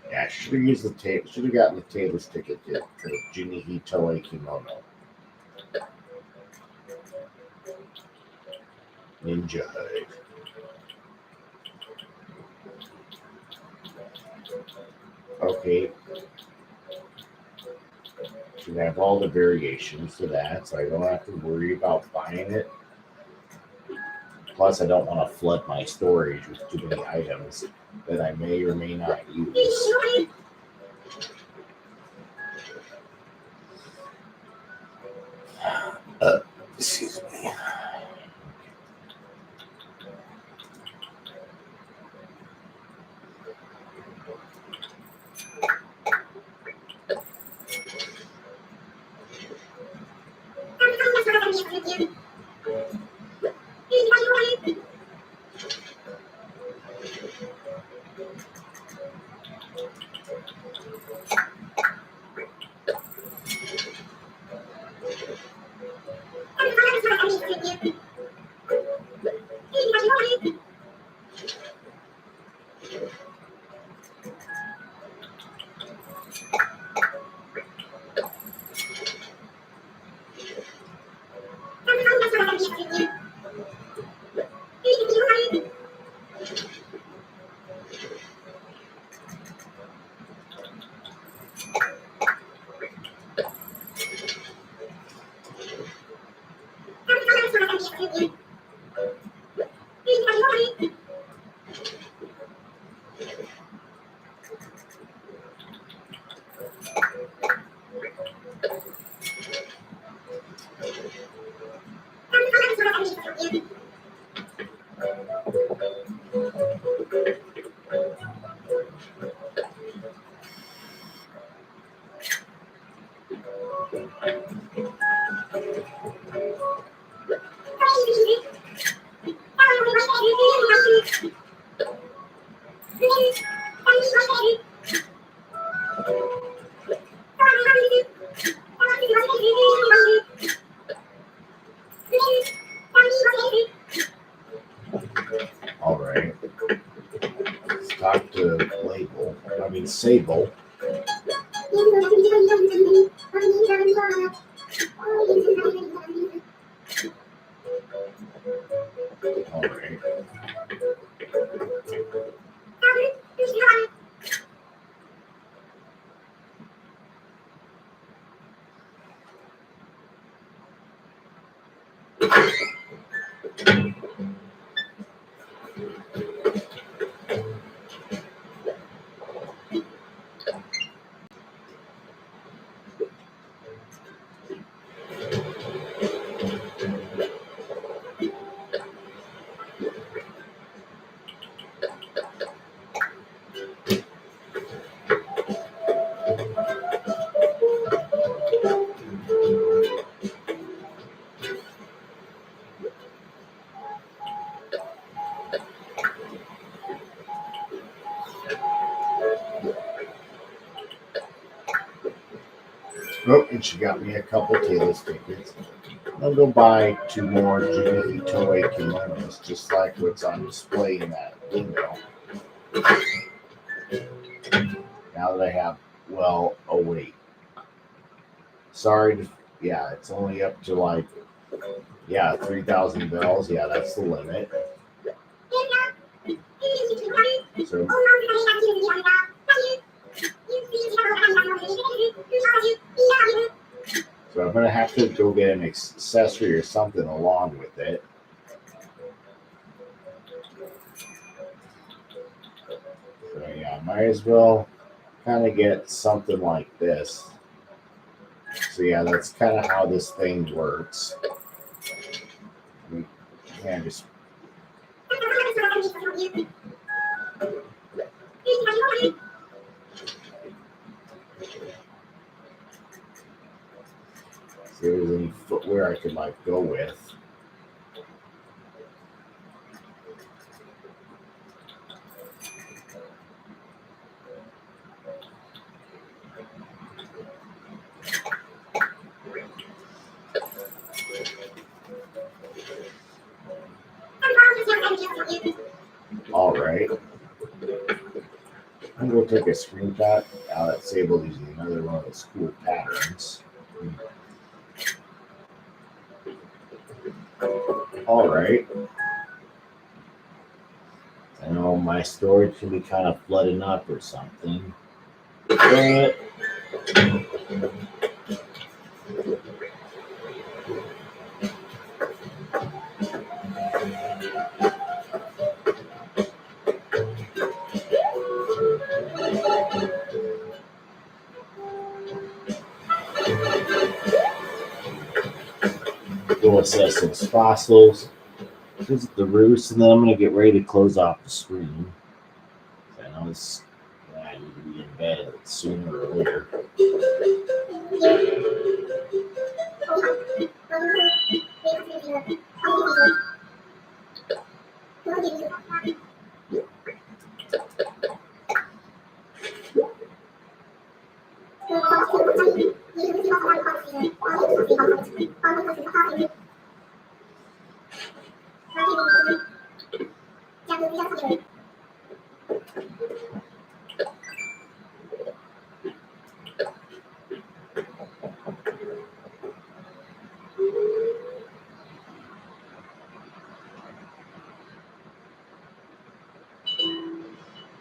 Yeah, I should have used the tape. Should have gotten the Taylor's ticket to Junihi Toei kimono. Ninja hood. Okay. Should have all the variations for that, so I don't have to worry about buying it. Plus, I don't want to flood my storage with too many items that I may or may not use. Excuse me. All right. Let's talk to Sable. All right. Oh, and she got me a couple Taylor's tickets. I'll go buy 2 more Jimmy Itoe kimonos, just like what's on display in that window. Now that I have, oh wait. Sorry, yeah, it's only up to 3,000 bells. Yeah, that's the limit. So I'm gonna have to go get an accessory or something along with it. So yeah, might as well kind of get something like this. So yeah, that's kind of how this thing works. Yeah, just see if there's any footwear I could go with. All right. I'm going to take a screenshot. That Sable using another one of those cool patterns. All right. I know my storage can be kind of flooding up or something. But go assess those fossils, visit the roost, and then I'm going to get ready to close off the screen. I know I need to be in bed sooner or later.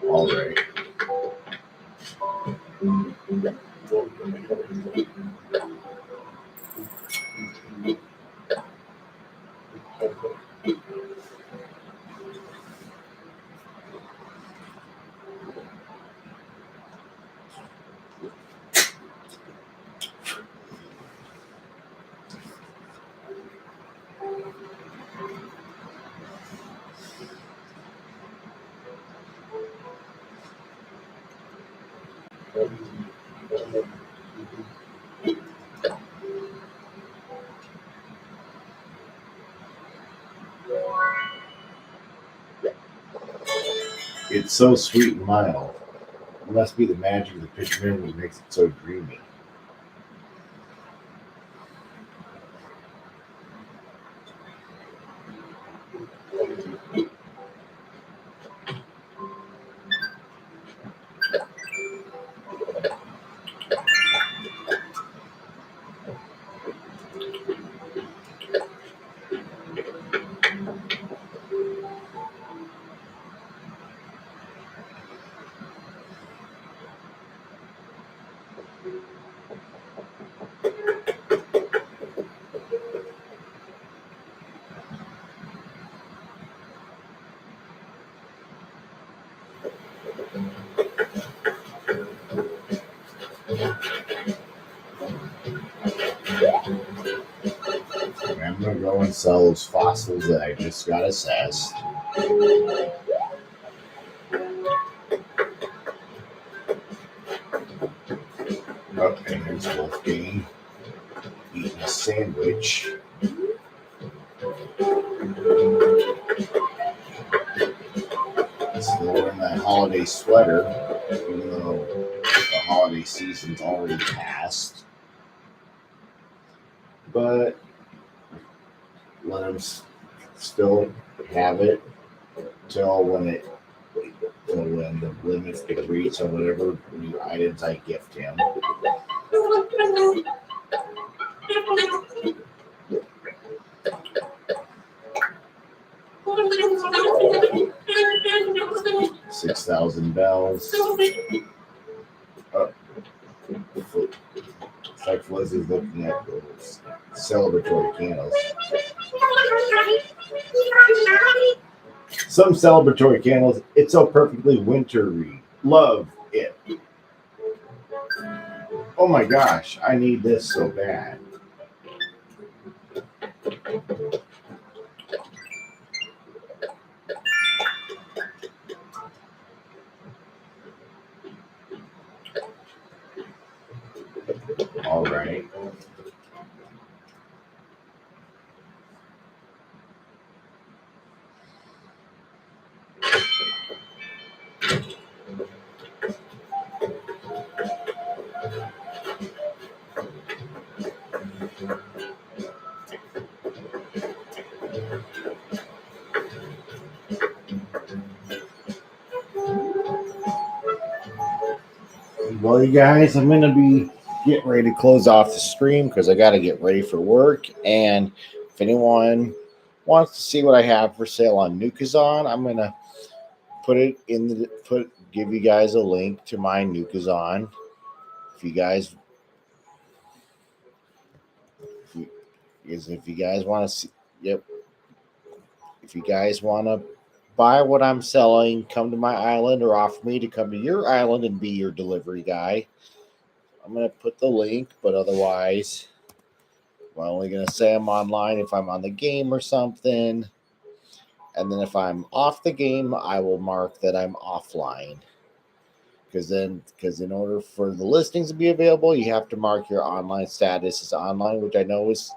All right. It's so sweet and mild. It must be the magic of the pigment that makes it so dreamy. 'Cause I'm gonna go and sell those fossils that I just got assessed. Okay, here's Wolfgang eating a sandwich. Still wearing that holiday sweater, even though the holiday season's already passed. But let him still have it till when the limits get reached on whatever new items I gift him. $6,000 bells. Oh, it's like Lizzie's looking at those celebratory candles. Some celebratory candles, it's so perfectly wintry. Love it. Oh my gosh, I need this so bad. All right. Well, you guys, I'm going to be getting ready to close off the stream because I got to get ready for work. And if anyone wants to see what I have for sale on Nukazon, I'm going to put it in the give you guys a link to my Nukazon. If you guys want to see, yep. If you guys want to buy what I'm selling, come to my island or offer me to come to your island and be your delivery guy. I'm going to put the link, but otherwise, I'm only going to say I'm online if I'm on the game or something. And then if I'm off the game, I will mark that I'm offline. Because in order for the listings to be available, you have to mark your online status as online, which I know is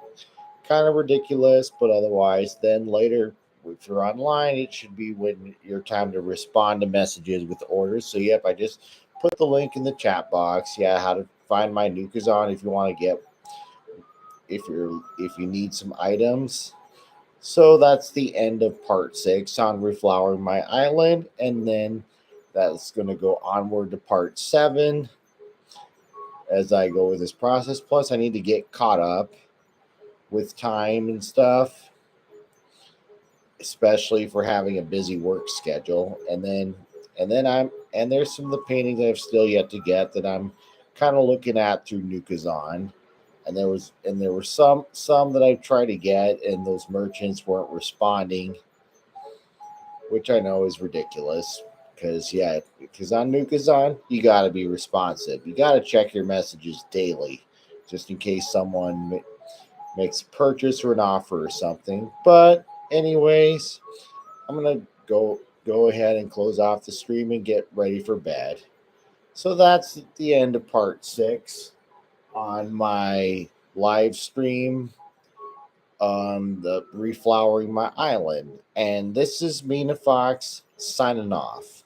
kind of ridiculous, but otherwise, then later, if you're online, it should be when your time to respond to messages with orders. So, yep, I just put the link in the chat box. Yeah, how to find my Nukazon if you want to get if you need some items. So that's the end of part 6 on reflowering my island, and then that's going to go onward to part 7 as I go with this process. Plus, I need to get caught up with time and stuff, especially for having a busy work schedule. And then there's some of the paintings I've still yet to get that I'm kind of looking at through Nukazon. And there were some that I tried to get, and those merchants weren't responding, which I know is ridiculous. Because on Nukazon, you got to be responsive. You got to check your messages daily, just in case someone makes a purchase or an offer or something. But anyways, I'm gonna go ahead and close off the stream and get ready for bed. So that's the end of part 6 on my live stream on the reflowering my island. And this is Mina Fox signing off.